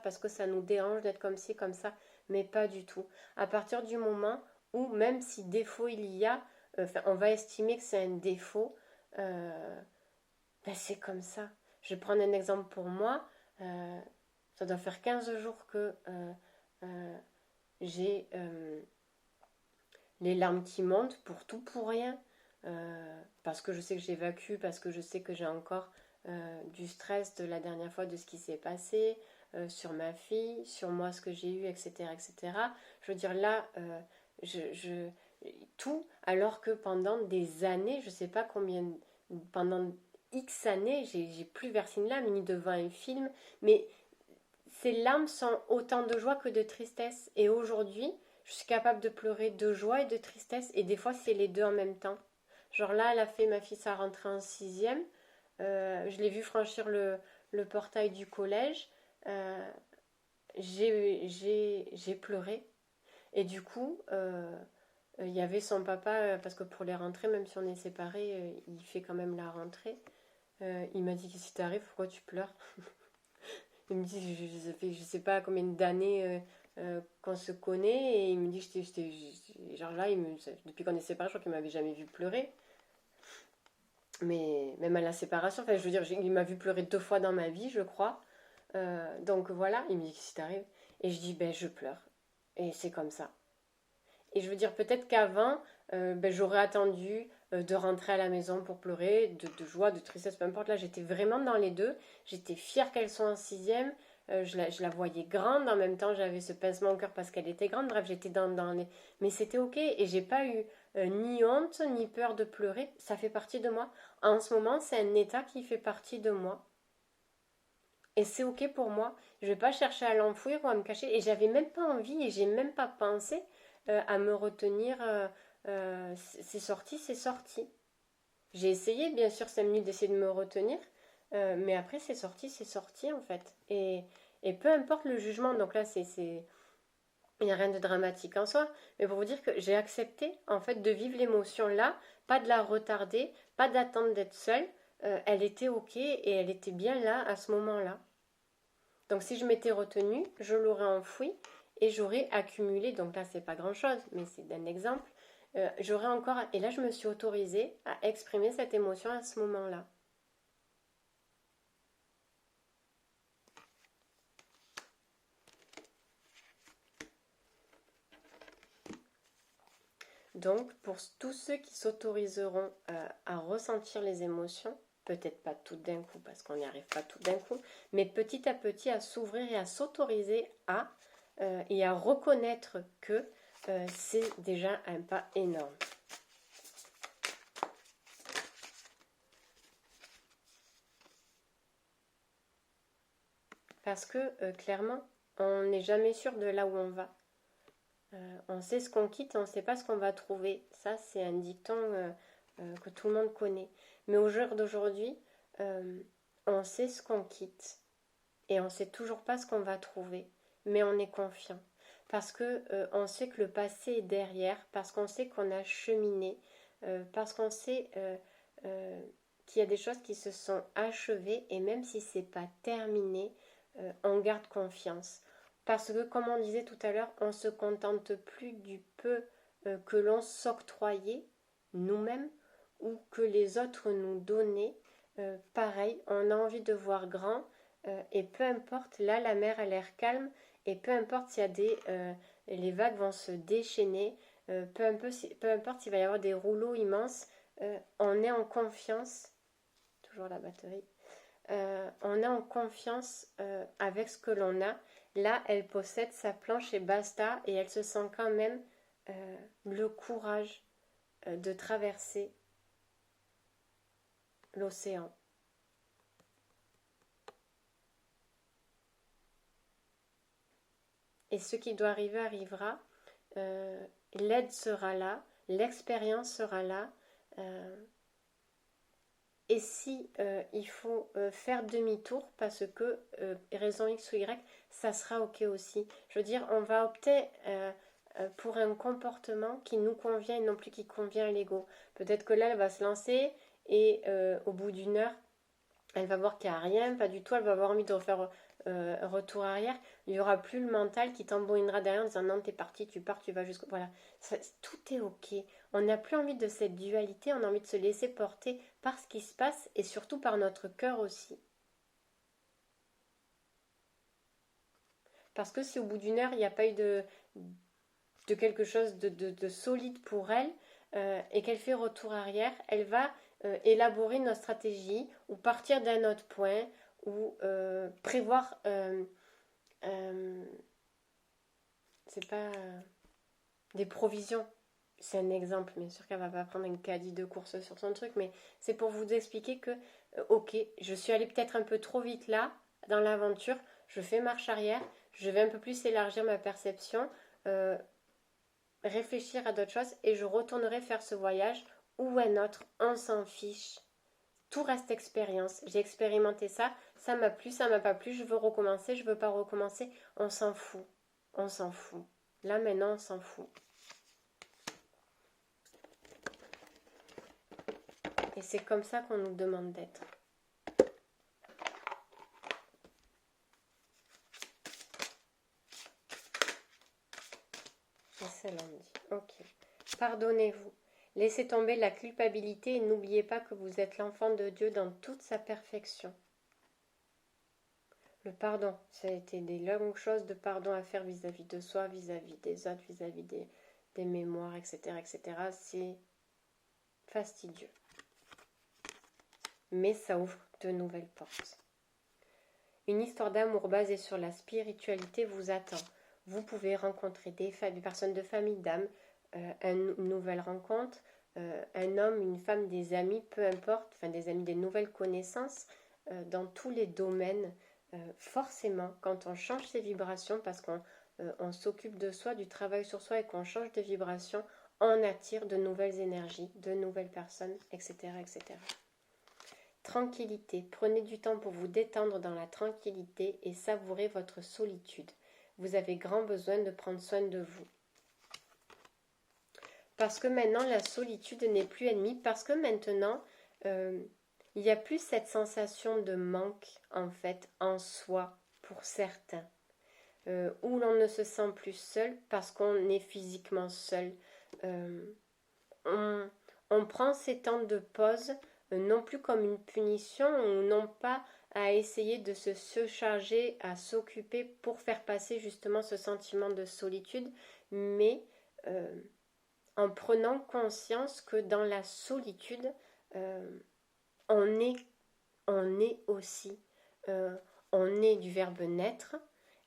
parce que ça nous dérange d'être comme ci, comme ça, mais pas du tout. À partir du moment où, même si défaut il y a, on va estimer que c'est un défaut, ben c'est comme ça. Je vais prendre un exemple pour moi. Ça doit faire 15 jours que j'ai les larmes qui montent pour tout, pour rien. Parce que je sais que j'évacue, parce que je sais que j'ai encore du stress de la dernière fois, de ce qui s'est passé, sur ma fille, sur moi, ce que j'ai eu, etc. etc. Je veux dire, là, tout, alors que pendant des années, je sais pas combien, pendant X années, j'ai plus versé une larme ni devant un film, mais ces larmes sont autant de joie que de tristesse. Et aujourd'hui, je suis capable de pleurer de joie et de tristesse, et des fois, c'est les deux en même temps. Genre là, elle a fait ma fille sa rentrée en sixième. Je l'ai vu franchir le portail du collège. Euh, j'ai pleuré. Et du coup, il y avait son papa, parce que pour les rentrées, même si on est séparés, il fait quand même la rentrée. Il m'a dit: qu'est-ce qui t'arrive, pourquoi tu pleures? Il me dit: ça fait je sais pas combien d'années qu'on se connaît. Et il me dit: genre là, depuis qu'on est séparés, je crois qu'il m'avait jamais vu pleurer. Mais même à la séparation, enfin, je veux dire, il m'a vu pleurer 2 fois dans ma vie, je crois. Donc voilà, il me dit: qu'est-ce qui t'arrive? Et je dis: ben je pleure. Et c'est comme ça. Et je veux dire, peut-être qu'avant, ben, j'aurais attendu de rentrer à la maison pour pleurer, de joie, de tristesse, peu importe. Là, j'étais vraiment dans les deux. J'étais fière qu'elle soit en sixième. Je la voyais grande. En même temps, j'avais ce pincement au cœur parce qu'elle était grande. Bref, j'étais dans les... Mais c'était OK. Et j'ai pas eu ni honte, ni peur de pleurer. Ça fait partie de moi. En ce moment, c'est un état qui fait partie de moi. Et c'est OK pour moi. Je vais pas chercher à l'enfouir ou à me cacher. Et j'avais même pas envie et j'ai même pas pensé à me retenir. C'est sorti, c'est sorti. J'ai essayé, bien sûr, 5 minutes d'essayer de me retenir. mais après c'est sorti en fait. Et peu importe le jugement, donc là il n'y a rien de dramatique en soi, mais pour vous dire que j'ai accepté en fait de vivre l'émotion là, pas de la retarder, pas d'attendre d'être seule. Elle était ok et elle était bien là à ce moment-là. Donc si je m'étais retenue, je l'aurais enfoui et j'aurais accumulé, donc là c'est pas grand-chose, mais c'est un exemple, j'aurais encore, et là je me suis autorisée à exprimer cette émotion à ce moment-là. Donc, pour tous ceux qui s'autoriseront à ressentir les émotions, peut-être pas tout d'un coup, parce qu'on n'y arrive pas tout d'un coup, mais petit à petit à s'ouvrir et à s'autoriser et à reconnaître que c'est déjà un pas énorme. Parce que clairement, on n'est jamais sûr de là où on va. On sait ce qu'on quitte, on ne sait pas ce qu'on va trouver. Ça, c'est un dicton que tout le monde connaît. Mais au jour d'aujourd'hui, on sait ce qu'on quitte et on ne sait toujours pas ce qu'on va trouver. Mais on est confiant. Parce que on sait que le passé est derrière, parce qu'on sait qu'on a cheminé, parce qu'on sait qu'il y a des choses qui se sont achevées et même si c'est pas terminé, on garde confiance. Parce que, comme on disait tout à l'heure, on ne se contente plus du peu que l'on s'octroyait nous-mêmes ou que les autres nous donnaient. Pareil, on a envie de voir grand et peu importe, là la mer a l'air calme et peu importe s'il y a les vagues vont se déchaîner, peu importe s'il va y avoir des rouleaux immenses, on est en confiance, toujours la batterie, on est en confiance avec ce que l'on a. Là, elle possède sa planche et basta, et elle se sent quand même le courage de traverser l'océan. Et ce qui doit arriver arrivera. L'aide sera là, l'expérience sera là. Et si il faut faire demi-tour parce que raison X ou Y, ça sera ok aussi. Je veux dire, on va opter pour un comportement qui nous convient et non plus qui convient à l'ego. Peut-être que là, elle va se lancer et au bout d'une heure, elle va voir qu'il n'y a rien, pas du tout, elle va avoir envie de refaire retour arrière. Il n'y aura plus le mental qui tambourinera derrière en disant non, t'es parti, tu pars, tu vas jusqu'au... Voilà, tout est ok. On n'a plus envie de cette dualité, on a envie de se laisser porter par ce qui se passe et surtout par notre cœur aussi. Parce que si au bout d'une heure, il n'y a pas eu de quelque chose de solide pour elle et qu'elle fait retour arrière, elle va élaborer notre stratégie ou partir d'un autre point ou prévoir c'est pas des provisions. C'est un exemple, bien sûr qu'elle va pas prendre un caddie de course sur son truc, mais c'est pour vous expliquer que, ok, je suis allée peut-être un peu trop vite là, dans l'aventure, je fais marche arrière, je vais un peu plus élargir ma perception, réfléchir à d'autres choses, et je retournerai faire ce voyage ou un autre, on s'en fiche. Tout reste expérience. J'ai expérimenté ça, ça m'a plu, ça m'a pas plu, je veux recommencer, je veux pas recommencer, on s'en fout. On s'en fout. Là maintenant, on s'en fout. Et c'est comme ça qu'on nous demande d'être. Et ça l'on dit. Ok. Pardonnez-vous. Laissez tomber la culpabilité et n'oubliez pas que vous êtes l'enfant de Dieu dans toute sa perfection. Le pardon, ça a été des longues choses de pardon à faire vis-à-vis de soi, vis-à-vis des autres, vis-à-vis des mémoires, etc., etc. C'est fastidieux. Mais ça ouvre de nouvelles portes. Une histoire d'amour basée sur la spiritualité vous attend. Vous pouvez rencontrer des personnes de famille d'âme, une nouvelle rencontre, un homme, une femme, des amis, peu importe, enfin des amis, des nouvelles connaissances, dans tous les domaines. Forcément, quand on change ses vibrations, parce qu'on s'occupe de soi, du travail sur soi et qu'on change de vibration, on attire de nouvelles énergies, de nouvelles personnes, etc., etc. Tranquillité. Prenez du temps pour vous détendre dans la tranquillité et savourer votre solitude. Vous avez grand besoin de prendre soin de vous. Parce que maintenant, la solitude n'est plus ennemie. Parce que maintenant, il n'y a plus cette sensation de manque, en fait, en soi, pour certains. Où l'on ne se sent plus seul parce qu'on est physiquement seul. On prend ces temps de pause non plus comme une punition ou non pas à essayer de se surcharger, à s'occuper pour faire passer justement ce sentiment de solitude, mais en prenant conscience que dans la solitude, on est aussi. On est du verbe naître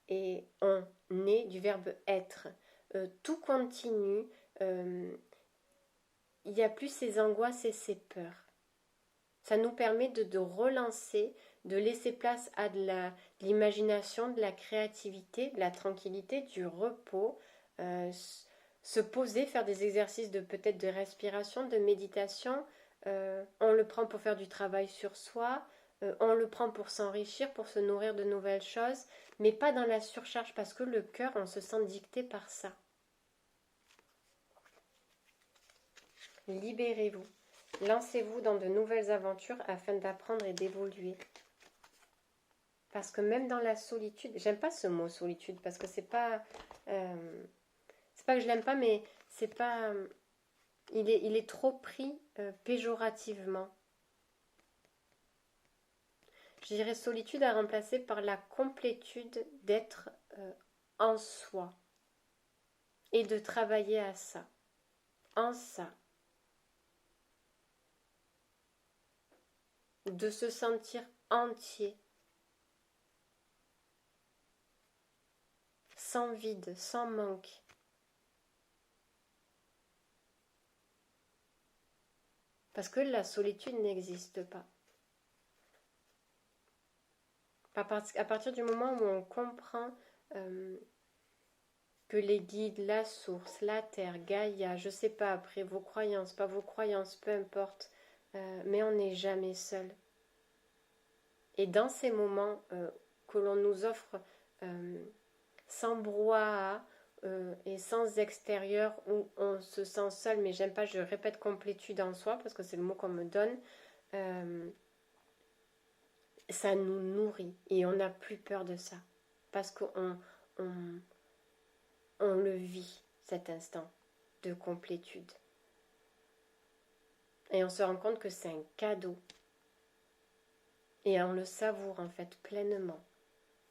et on est du verbe être. Tout continue. Il n'y a plus ces angoisses et ces peurs. Ça nous permet de relancer, de laisser place à de l'imagination, de la créativité, de la tranquillité, du repos, se poser, faire des exercices de peut-être de respiration, de méditation. On le prend pour faire du travail sur soi, on le prend pour s'enrichir, pour se nourrir de nouvelles choses, mais pas dans la surcharge parce que le cœur, on se sent dicté par ça. Libérez-vous. Lancez-vous dans de nouvelles aventures afin d'apprendre et d'évoluer. Parce que même dans la solitude, j'aime pas ce mot solitude parce que c'est pas que je l'aime pas, mais c'est pas, il est trop pris péjorativement. Je dirais solitude à remplacer par la complétude d'être en soi et de travailler à ça, en ça. De se sentir entier, sans vide, sans manque. Parce que la solitude n'existe pas. À partir du moment où on comprend que les guides, la source, la terre, Gaïa, je sais pas après, vos croyances, pas vos croyances, peu importe, mais on n'est jamais seul. Et dans ces moments que l'on nous offre sans brouhaha et sans extérieur, où on se sent seul, mais j'aime pas, je répète complétude en soi, parce que c'est le mot qu'on me donne, ça nous nourrit et on n'a plus peur de ça. Parce qu'on le vit, cet instant de complétude. Et on se rend compte que c'est un cadeau. Et on le savoure en fait pleinement.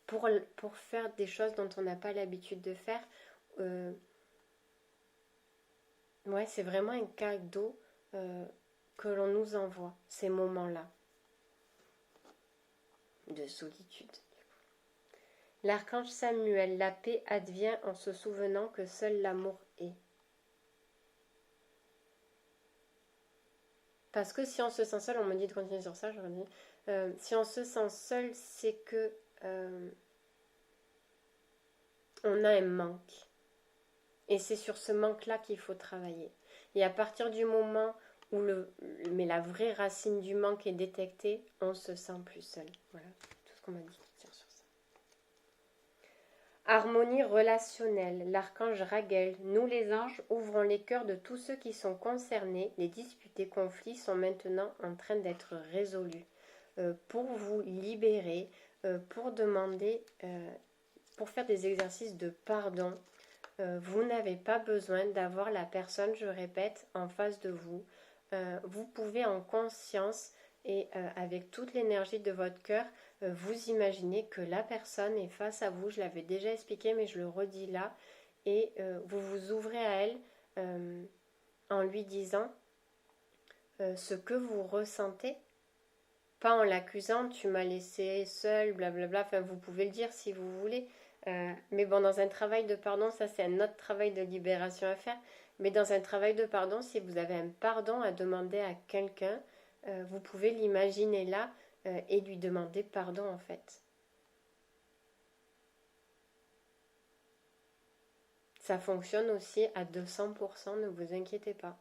Pour faire des choses dont on n'a pas l'habitude de faire, ouais, c'est vraiment un cadeau que l'on nous envoie, ces moments-là de solitude. L'archange Samuel, la paix advient en se souvenant que seul l'amour est. Parce que si on se sent seul, on me dit de continuer sur ça, je redis, si on se sent seul, c'est que on a un manque. Et c'est sur ce manque-là qu'il faut travailler. Et à partir du moment où mais la vraie racine du manque est détectée, on se sent plus seul. Voilà, tout ce qu'on m'a dit de dire sur ça. Harmonie relationnelle, l'archange Raguel, nous les anges ouvrons les cœurs de tous ceux qui sont concernés. Les disputes et conflits sont maintenant en train d'être résolus. Pour vous libérer, pour demander, pour faire des exercices de pardon. Vous n'avez pas besoin d'avoir la personne, je répète, en face de vous. Vous pouvez en conscience et avec toute l'énergie de votre cœur, vous imaginez que la personne est face à vous. Je l'avais déjà expliqué, mais je le redis là. Et vous vous ouvrez à elle en lui disant ce que vous ressentez. Pas en l'accusant, tu m'as laissé seule, blablabla. Enfin, vous pouvez le dire si vous voulez. Mais bon, dans un travail de pardon, ça c'est un autre travail de libération à faire. Mais dans un travail de pardon, si vous avez un pardon à demander à quelqu'un, vous pouvez l'imaginer là et lui demander pardon en fait. Ça fonctionne aussi à 200%, ne vous inquiétez pas.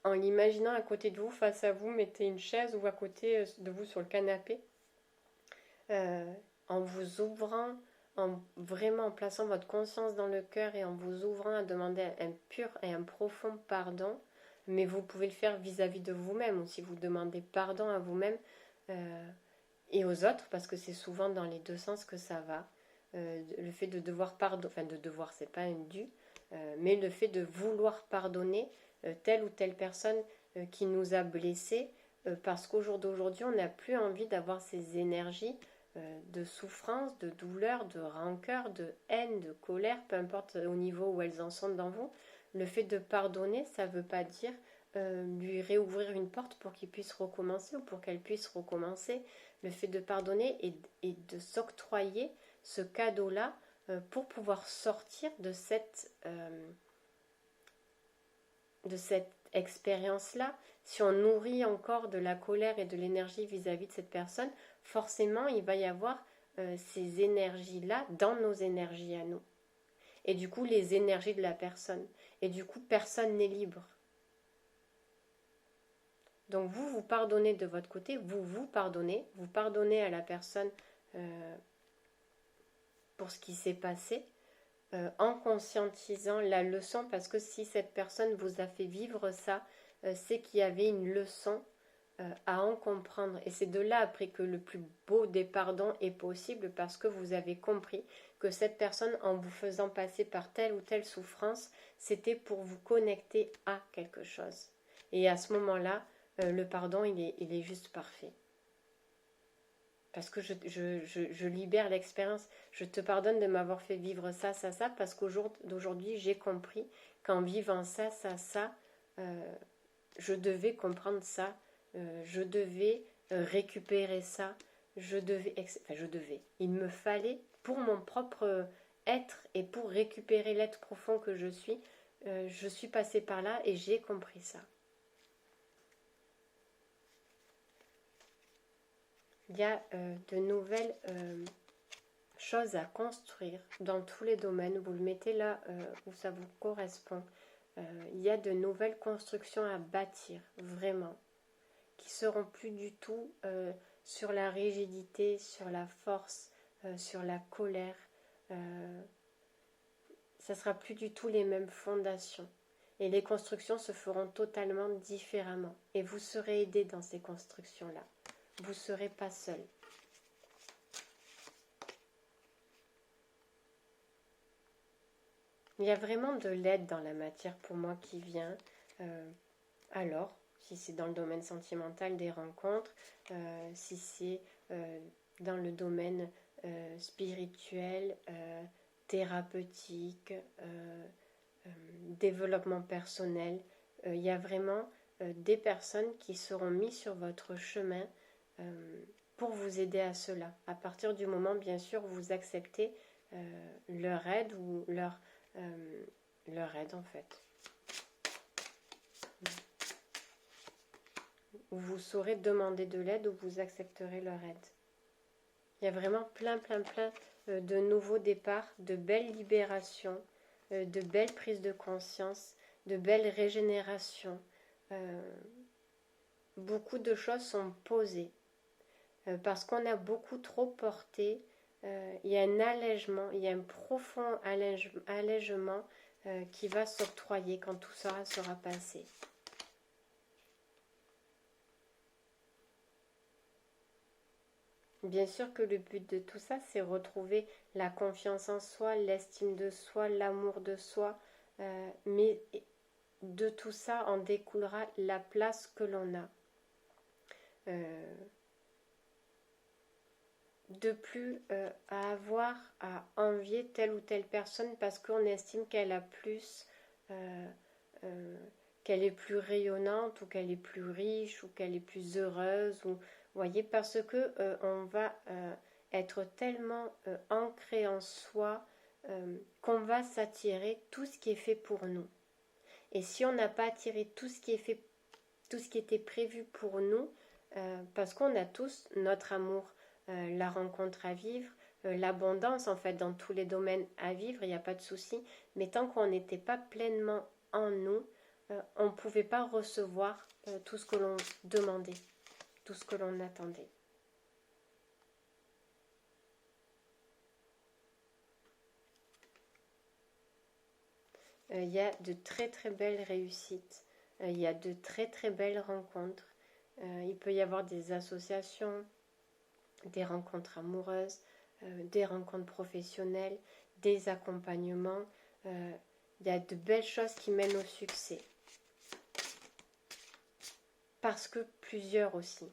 en l'imaginant à côté de vous, face à vous, mettez une chaise ou à côté de vous sur le canapé, en vous ouvrant, en vraiment en plaçant votre conscience dans le cœur et en vous ouvrant à demander un pur et un profond pardon, mais vous pouvez le faire vis-à-vis de vous-même, ou si vous demandez pardon à vous-même et aux autres, parce que c'est souvent dans les deux sens que ça va. Le fait de devoir pardonner, enfin de devoir, c'est pas un dû, mais le fait de vouloir pardonner telle ou telle personne qui nous a blessés, parce qu'au jour d'aujourd'hui, on n'a plus envie d'avoir ces énergies de souffrance, de douleur, de rancœur, de haine, de colère, peu importe au niveau où elles en sont dans vous. Le fait de pardonner, ça ne veut pas dire lui réouvrir une porte pour qu'il puisse recommencer ou pour qu'elle puisse recommencer. Le fait de pardonner et de s'octroyer ce cadeau-là pour pouvoir sortir de cette expérience-là. Si on nourrit encore de la colère et de l'énergie vis-à-vis de cette personne, forcément il va y avoir ces énergies-là dans nos énergies à nous. Et du coup les énergies de la personne. Et du coup personne n'est libre. Donc vous pardonnez de votre côté, vous pardonnez à la personne pour ce qui s'est passé, en conscientisant la leçon, parce que si cette personne vous a fait vivre ça, c'est qu'il y avait une leçon à en comprendre. Et c'est de là après que le plus beau des pardons est possible, parce que vous avez compris que cette personne, en vous faisant passer par telle ou telle souffrance, c'était pour vous connecter à quelque chose. Et à ce moment-là, le pardon, il est juste parfait. Parce que je libère l'expérience. Je te pardonne de m'avoir fait vivre ça, parce qu'au jour d'aujourd'hui, j'ai compris qu'en vivant ça, je devais comprendre ça, je devais récupérer ça, il me fallait, pour mon propre être et pour récupérer l'être profond que je suis passée par là et j'ai compris ça. Il y a de nouvelles choses à construire dans tous les domaines. Vous le mettez là où ça vous correspond. Il y a de nouvelles constructions à bâtir, vraiment, qui seront plus du tout sur la rigidité, sur la force, sur la colère. Ça sera plus du tout les mêmes fondations. Et les constructions se feront totalement différemment. Et vous serez aidés dans ces constructions-là. Vous ne serez pas seul. Il y a vraiment de l'aide dans la matière pour moi qui vient. Alors, si c'est dans le domaine sentimental des rencontres, si c'est dans le domaine spirituel, thérapeutique, développement personnel, il y a vraiment des personnes qui seront mises sur votre chemin pour vous aider à cela. À partir du moment, bien sûr, où vous acceptez leur aide ou leur aide en fait. Où vous saurez demander de l'aide ou vous accepterez leur aide. Il y a vraiment plein de nouveaux départs, de belles libérations, de belles prises de conscience, de belles régénérations. Beaucoup de choses sont posées. Parce qu'on a beaucoup trop porté, il y a un allègement, il y a un profond allègement qui va s'octroyer quand tout ça sera passé. Bien sûr que le but de tout ça, c'est retrouver la confiance en soi, l'estime de soi, l'amour de soi, mais de tout ça en découlera la place que l'on a. De plus à avoir à envier telle ou telle personne parce qu'on estime qu'elle a plus, qu'elle est plus rayonnante ou qu'elle est plus riche ou qu'elle est plus heureuse, ou voyez, parce que on va être tellement ancré en soi qu'on va s'attirer tout ce qui est fait pour nous. Et si on n'a pas attiré tout ce qui est fait, tout ce qui était prévu pour nous, parce qu'on a tous notre amour, la rencontre à vivre, l'abondance en fait dans tous les domaines à vivre, il n'y a pas de souci, mais tant qu'on n'était pas pleinement en nous, on ne pouvait pas recevoir tout ce que l'on demandait, tout ce que l'on attendait. Il y a de très très belles réussites, il y a de très très belles rencontres, il peut y avoir des associations, des rencontres amoureuses, des rencontres professionnelles, des accompagnements, il y a de belles choses qui mènent au succès. Parce que plusieurs aussi.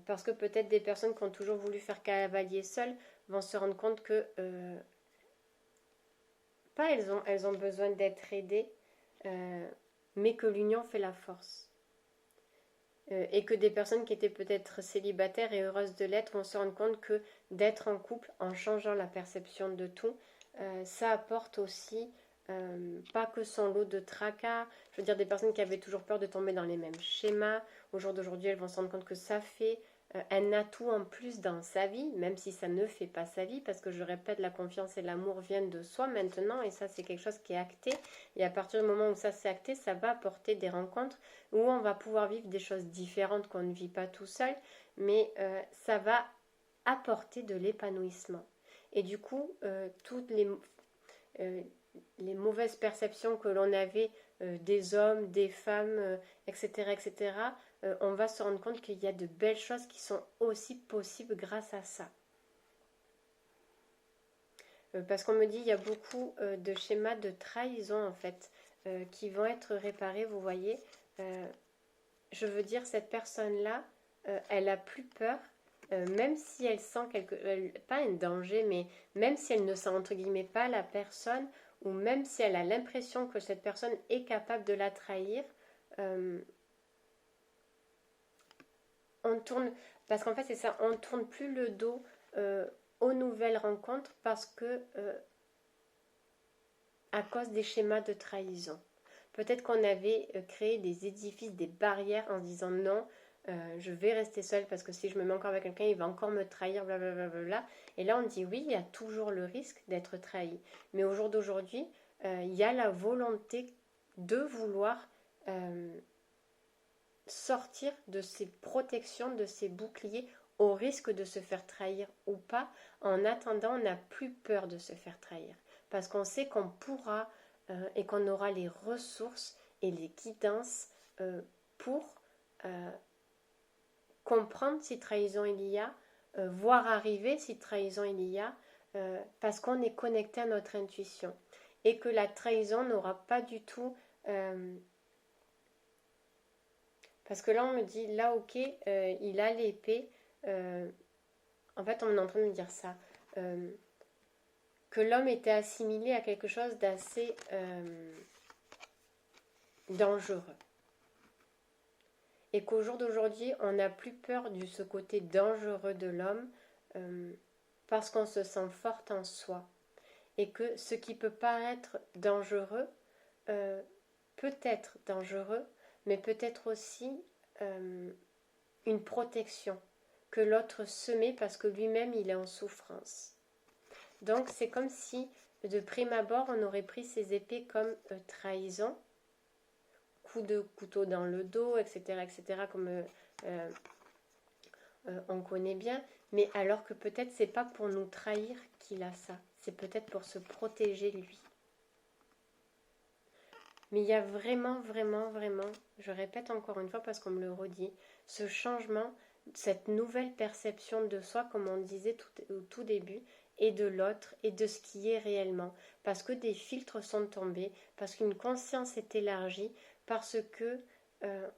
Parce que peut-être des personnes qui ont toujours voulu faire cavalier seul vont se rendre compte que pas elles ont besoin d'être aidées, mais que l'union fait la force. Et que des personnes qui étaient peut-être célibataires et heureuses de l'être vont se rendre compte que d'être en couple, en changeant la perception de tout, ça apporte aussi pas que son lot de tracas. Je veux dire, des personnes qui avaient toujours peur de tomber dans les mêmes schémas, au jour d'aujourd'hui, elles vont se rendre compte que ça fait un atout en plus dans sa vie, même si ça ne fait pas sa vie, parce que je répète, la confiance et l'amour viennent de soi maintenant, et ça c'est quelque chose qui est acté, et à partir du moment où ça c'est acté, ça va apporter des rencontres où on va pouvoir vivre des choses différentes qu'on ne vit pas tout seul, mais ça va apporter de l'épanouissement. Et du coup, toutes les mauvaises perceptions que l'on avait des hommes, des femmes, etc., etc., on va se rendre compte qu'il y a de belles choses qui sont aussi possibles grâce à ça. Parce qu'on me dit qu'il y a beaucoup de schémas de trahison, en fait, qui vont être réparés, vous voyez. Je veux dire, cette personne-là, elle a plus peur, même si elle sent pas un danger, mais même si elle ne sent entre guillemets pas la personne, ou même si elle a l'impression que cette personne est capable de la trahir, on tourne, parce qu'en fait c'est ça, on ne tourne plus le dos aux nouvelles rencontres parce que à cause des schémas de trahison. Peut-être qu'on avait créé des édifices, des barrières en se disant non, je vais rester seule parce que si je me mets encore avec quelqu'un, il va encore me trahir, blablabla. Et là, on dit oui, il y a toujours le risque d'être trahi. Mais au jour d'aujourd'hui, il y a la volonté de vouloir sortir de ces protections, de ces boucliers, au risque de se faire trahir ou pas. En attendant, on n'a plus peur de se faire trahir. Parce qu'on sait qu'on pourra et qu'on aura les ressources et les guidances pour comprendre si trahison il y a, voir arriver si trahison il y a, parce qu'on est connecté à notre intuition. Et que la trahison n'aura pas du tout... parce que là, on me dit, là, ok, il a l'épée. En fait, on est en train de me dire ça. Que l'homme était assimilé à quelque chose d'assez dangereux. Et qu'au jour d'aujourd'hui, on n'a plus peur de ce côté dangereux de l'homme parce qu'on se sent forte en soi. Et que ce qui peut paraître dangereux peut être dangereux, mais peut être aussi une protection que l'autre se met parce que lui-même il est en souffrance. Donc c'est comme si de prime abord on aurait pris ces épées comme trahison, coup de couteau dans le dos, etc., etc., comme on connaît bien, mais alors que peut-être c'est pas pour nous trahir qu'il a ça, c'est peut-être pour se protéger lui. Mais il y a vraiment, vraiment, vraiment, je répète encore une fois parce qu'on me le redit, ce changement, cette nouvelle perception de soi, comme on disait au tout début, et de l'autre, et de ce qui est réellement. Parce que des filtres sont tombés, parce qu'une conscience est élargie, parce que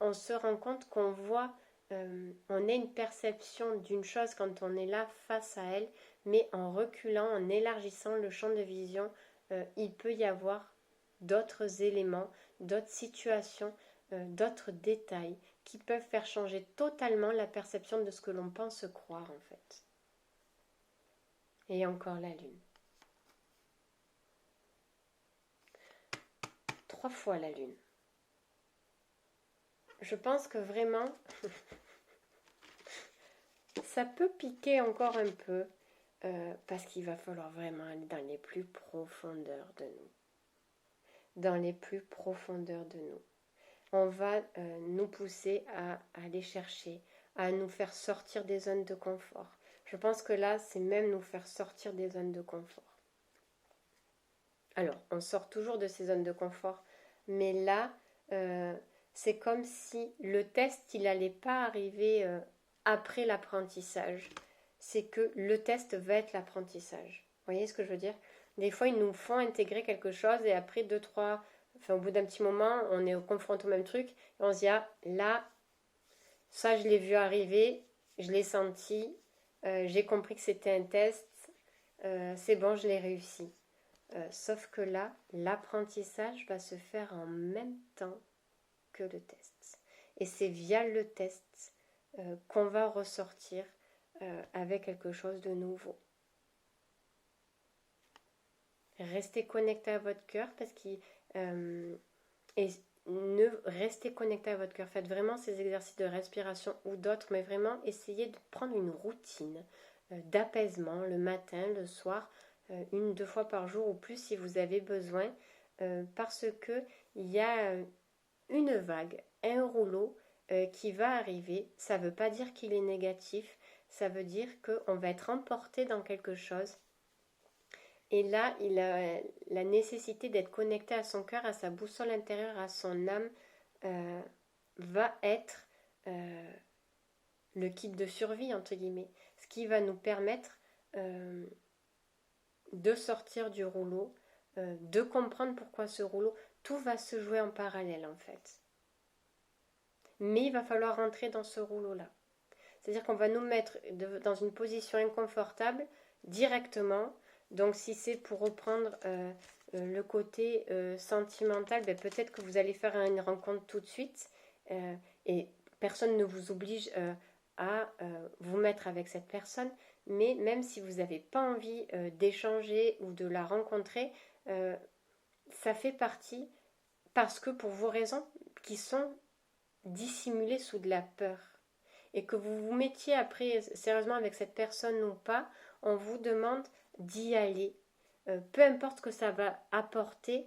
on se rend compte qu'on voit, on a une perception d'une chose quand on est là face à elle, mais en reculant, en élargissant le champ de vision, il peut y avoir d'autres éléments, d'autres situations, d'autres détails qui peuvent faire changer totalement la perception de ce que l'on pense croire en fait. Et encore la lune. 3 fois la lune. Je pense que vraiment, ça peut piquer encore un peu, parce qu'il va falloir vraiment aller dans les plus profondeurs de nous. Dans les plus profondeurs de nous. on va nous pousser à aller chercher, à nous faire sortir des zones de confort. Je pense que là, c'est même nous faire sortir des zones de confort. Alors, on sort toujours de ces zones de confort, mais là, c'est comme si le test, il n'allait pas arriver après l'apprentissage. C'est que le test va être l'apprentissage. Vous voyez ce que je veux dire? Des fois, ils nous font intégrer quelque chose et après deux, trois, enfin, au bout d'un petit moment, on est confronté au même truc et on se dit, ah, là, ça, je l'ai vu arriver, je l'ai senti, j'ai compris que c'était un test, c'est bon, je l'ai réussi. Sauf que là, l'apprentissage va se faire en même temps que le test. Et c'est via le test qu'on va ressortir avec quelque chose de nouveau. Restez connecté à votre cœur parce que et ne restez connecté à votre cœur. Faites vraiment ces exercices de respiration ou d'autres, mais vraiment essayez de prendre une routine d'apaisement le matin, le soir, une, deux fois par jour ou plus si vous avez besoin, parce que il y a une vague, un rouleau qui va arriver. Ça ne veut pas dire qu'il est négatif, ça veut dire qu'on va être emporté dans quelque chose. Et là, il a la nécessité d'être connecté à son cœur, à sa boussole intérieure, à son âme, va être le kit de survie, entre guillemets. Ce qui va nous permettre de sortir du rouleau, de comprendre pourquoi ce rouleau, tout va se jouer en parallèle en fait. Mais il va falloir rentrer dans ce rouleau-là. C'est-à-dire qu'on va nous mettre dans une position inconfortable directement. Donc si c'est pour reprendre le côté sentimental, ben, peut-être que vous allez faire une rencontre tout de suite et personne ne vous oblige à vous mettre avec cette personne. Mais même si vous n'avez pas envie d'échanger ou de la rencontrer, ça fait partie parce que pour vos raisons qui sont dissimulées sous de la peur et que vous vous mettiez après sérieusement avec cette personne ou pas, on vous demande d'y aller. Peu importe ce que ça va apporter,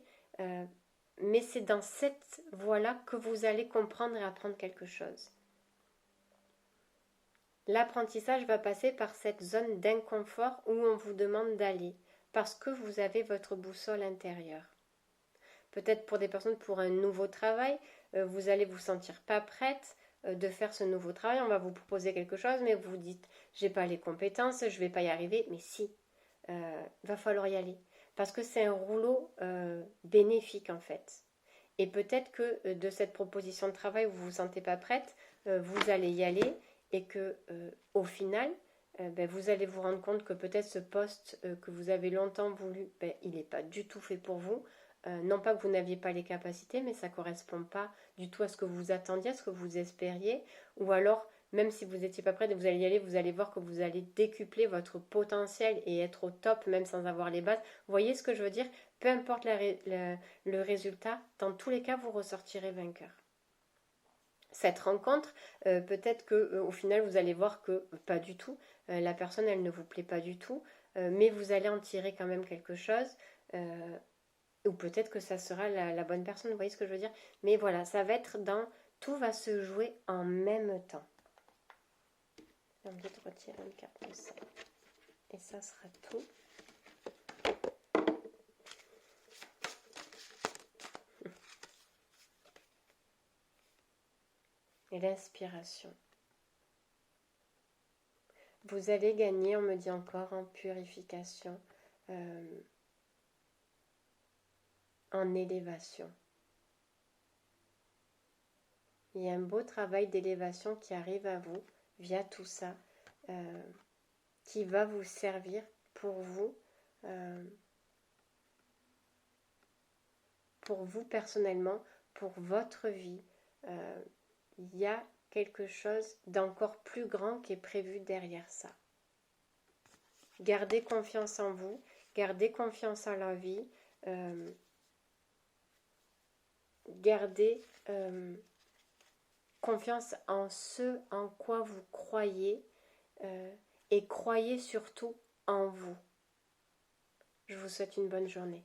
mais c'est dans cette voie-là que vous allez comprendre et apprendre quelque chose. L'apprentissage va passer par cette zone d'inconfort où on vous demande d'aller, parce que vous avez votre boussole intérieure. Peut-être pour des personnes pour un nouveau travail, vous allez vous sentir pas prête de faire ce nouveau travail, on va vous proposer quelque chose, mais vous vous dites, j'ai pas les compétences, je vais pas y arriver, mais si, va falloir y aller, parce que c'est un rouleau bénéfique en fait. Et peut-être que de cette proposition de travail où vous vous sentez pas prête, vous allez y aller et que au final, ben, vous allez vous rendre compte que peut-être ce poste que vous avez longtemps voulu, ben, il n'est pas du tout fait pour vous. Non pas que vous n'aviez pas les capacités, mais ça ne correspond pas du tout à ce que vous attendiez, à ce que vous espériez. Ou alors, même si vous n'étiez pas prête et vous allez y aller, vous allez voir que vous allez décupler votre potentiel et être au top même sans avoir les bases. Vous voyez ce que je veux dire? Peu importe le résultat, dans tous les cas, vous ressortirez vainqueur. Cette rencontre, peut-être que au final, vous allez voir que pas du tout. La personne, elle ne vous plaît pas du tout, mais vous allez en tirer quand même quelque chose. Ou peut-être que ça sera la bonne personne, vous voyez ce que je veux dire? Mais voilà, ça va être dans... Tout va se jouer en même temps. J'ai envie de retirer une carte de ça. Et ça sera tout. Et l'inspiration. Vous allez gagner, on me dit encore, en purification, en élévation. Il y a un beau travail d'élévation qui arrive à vous via tout ça, qui va vous servir pour vous personnellement, pour votre vie. Il y a quelque chose d'encore plus grand qui est prévu derrière ça. Gardez confiance en vous, gardez confiance en la vie, gardez confiance en ce en quoi vous croyez et croyez surtout en vous. Je vous souhaite une bonne journée.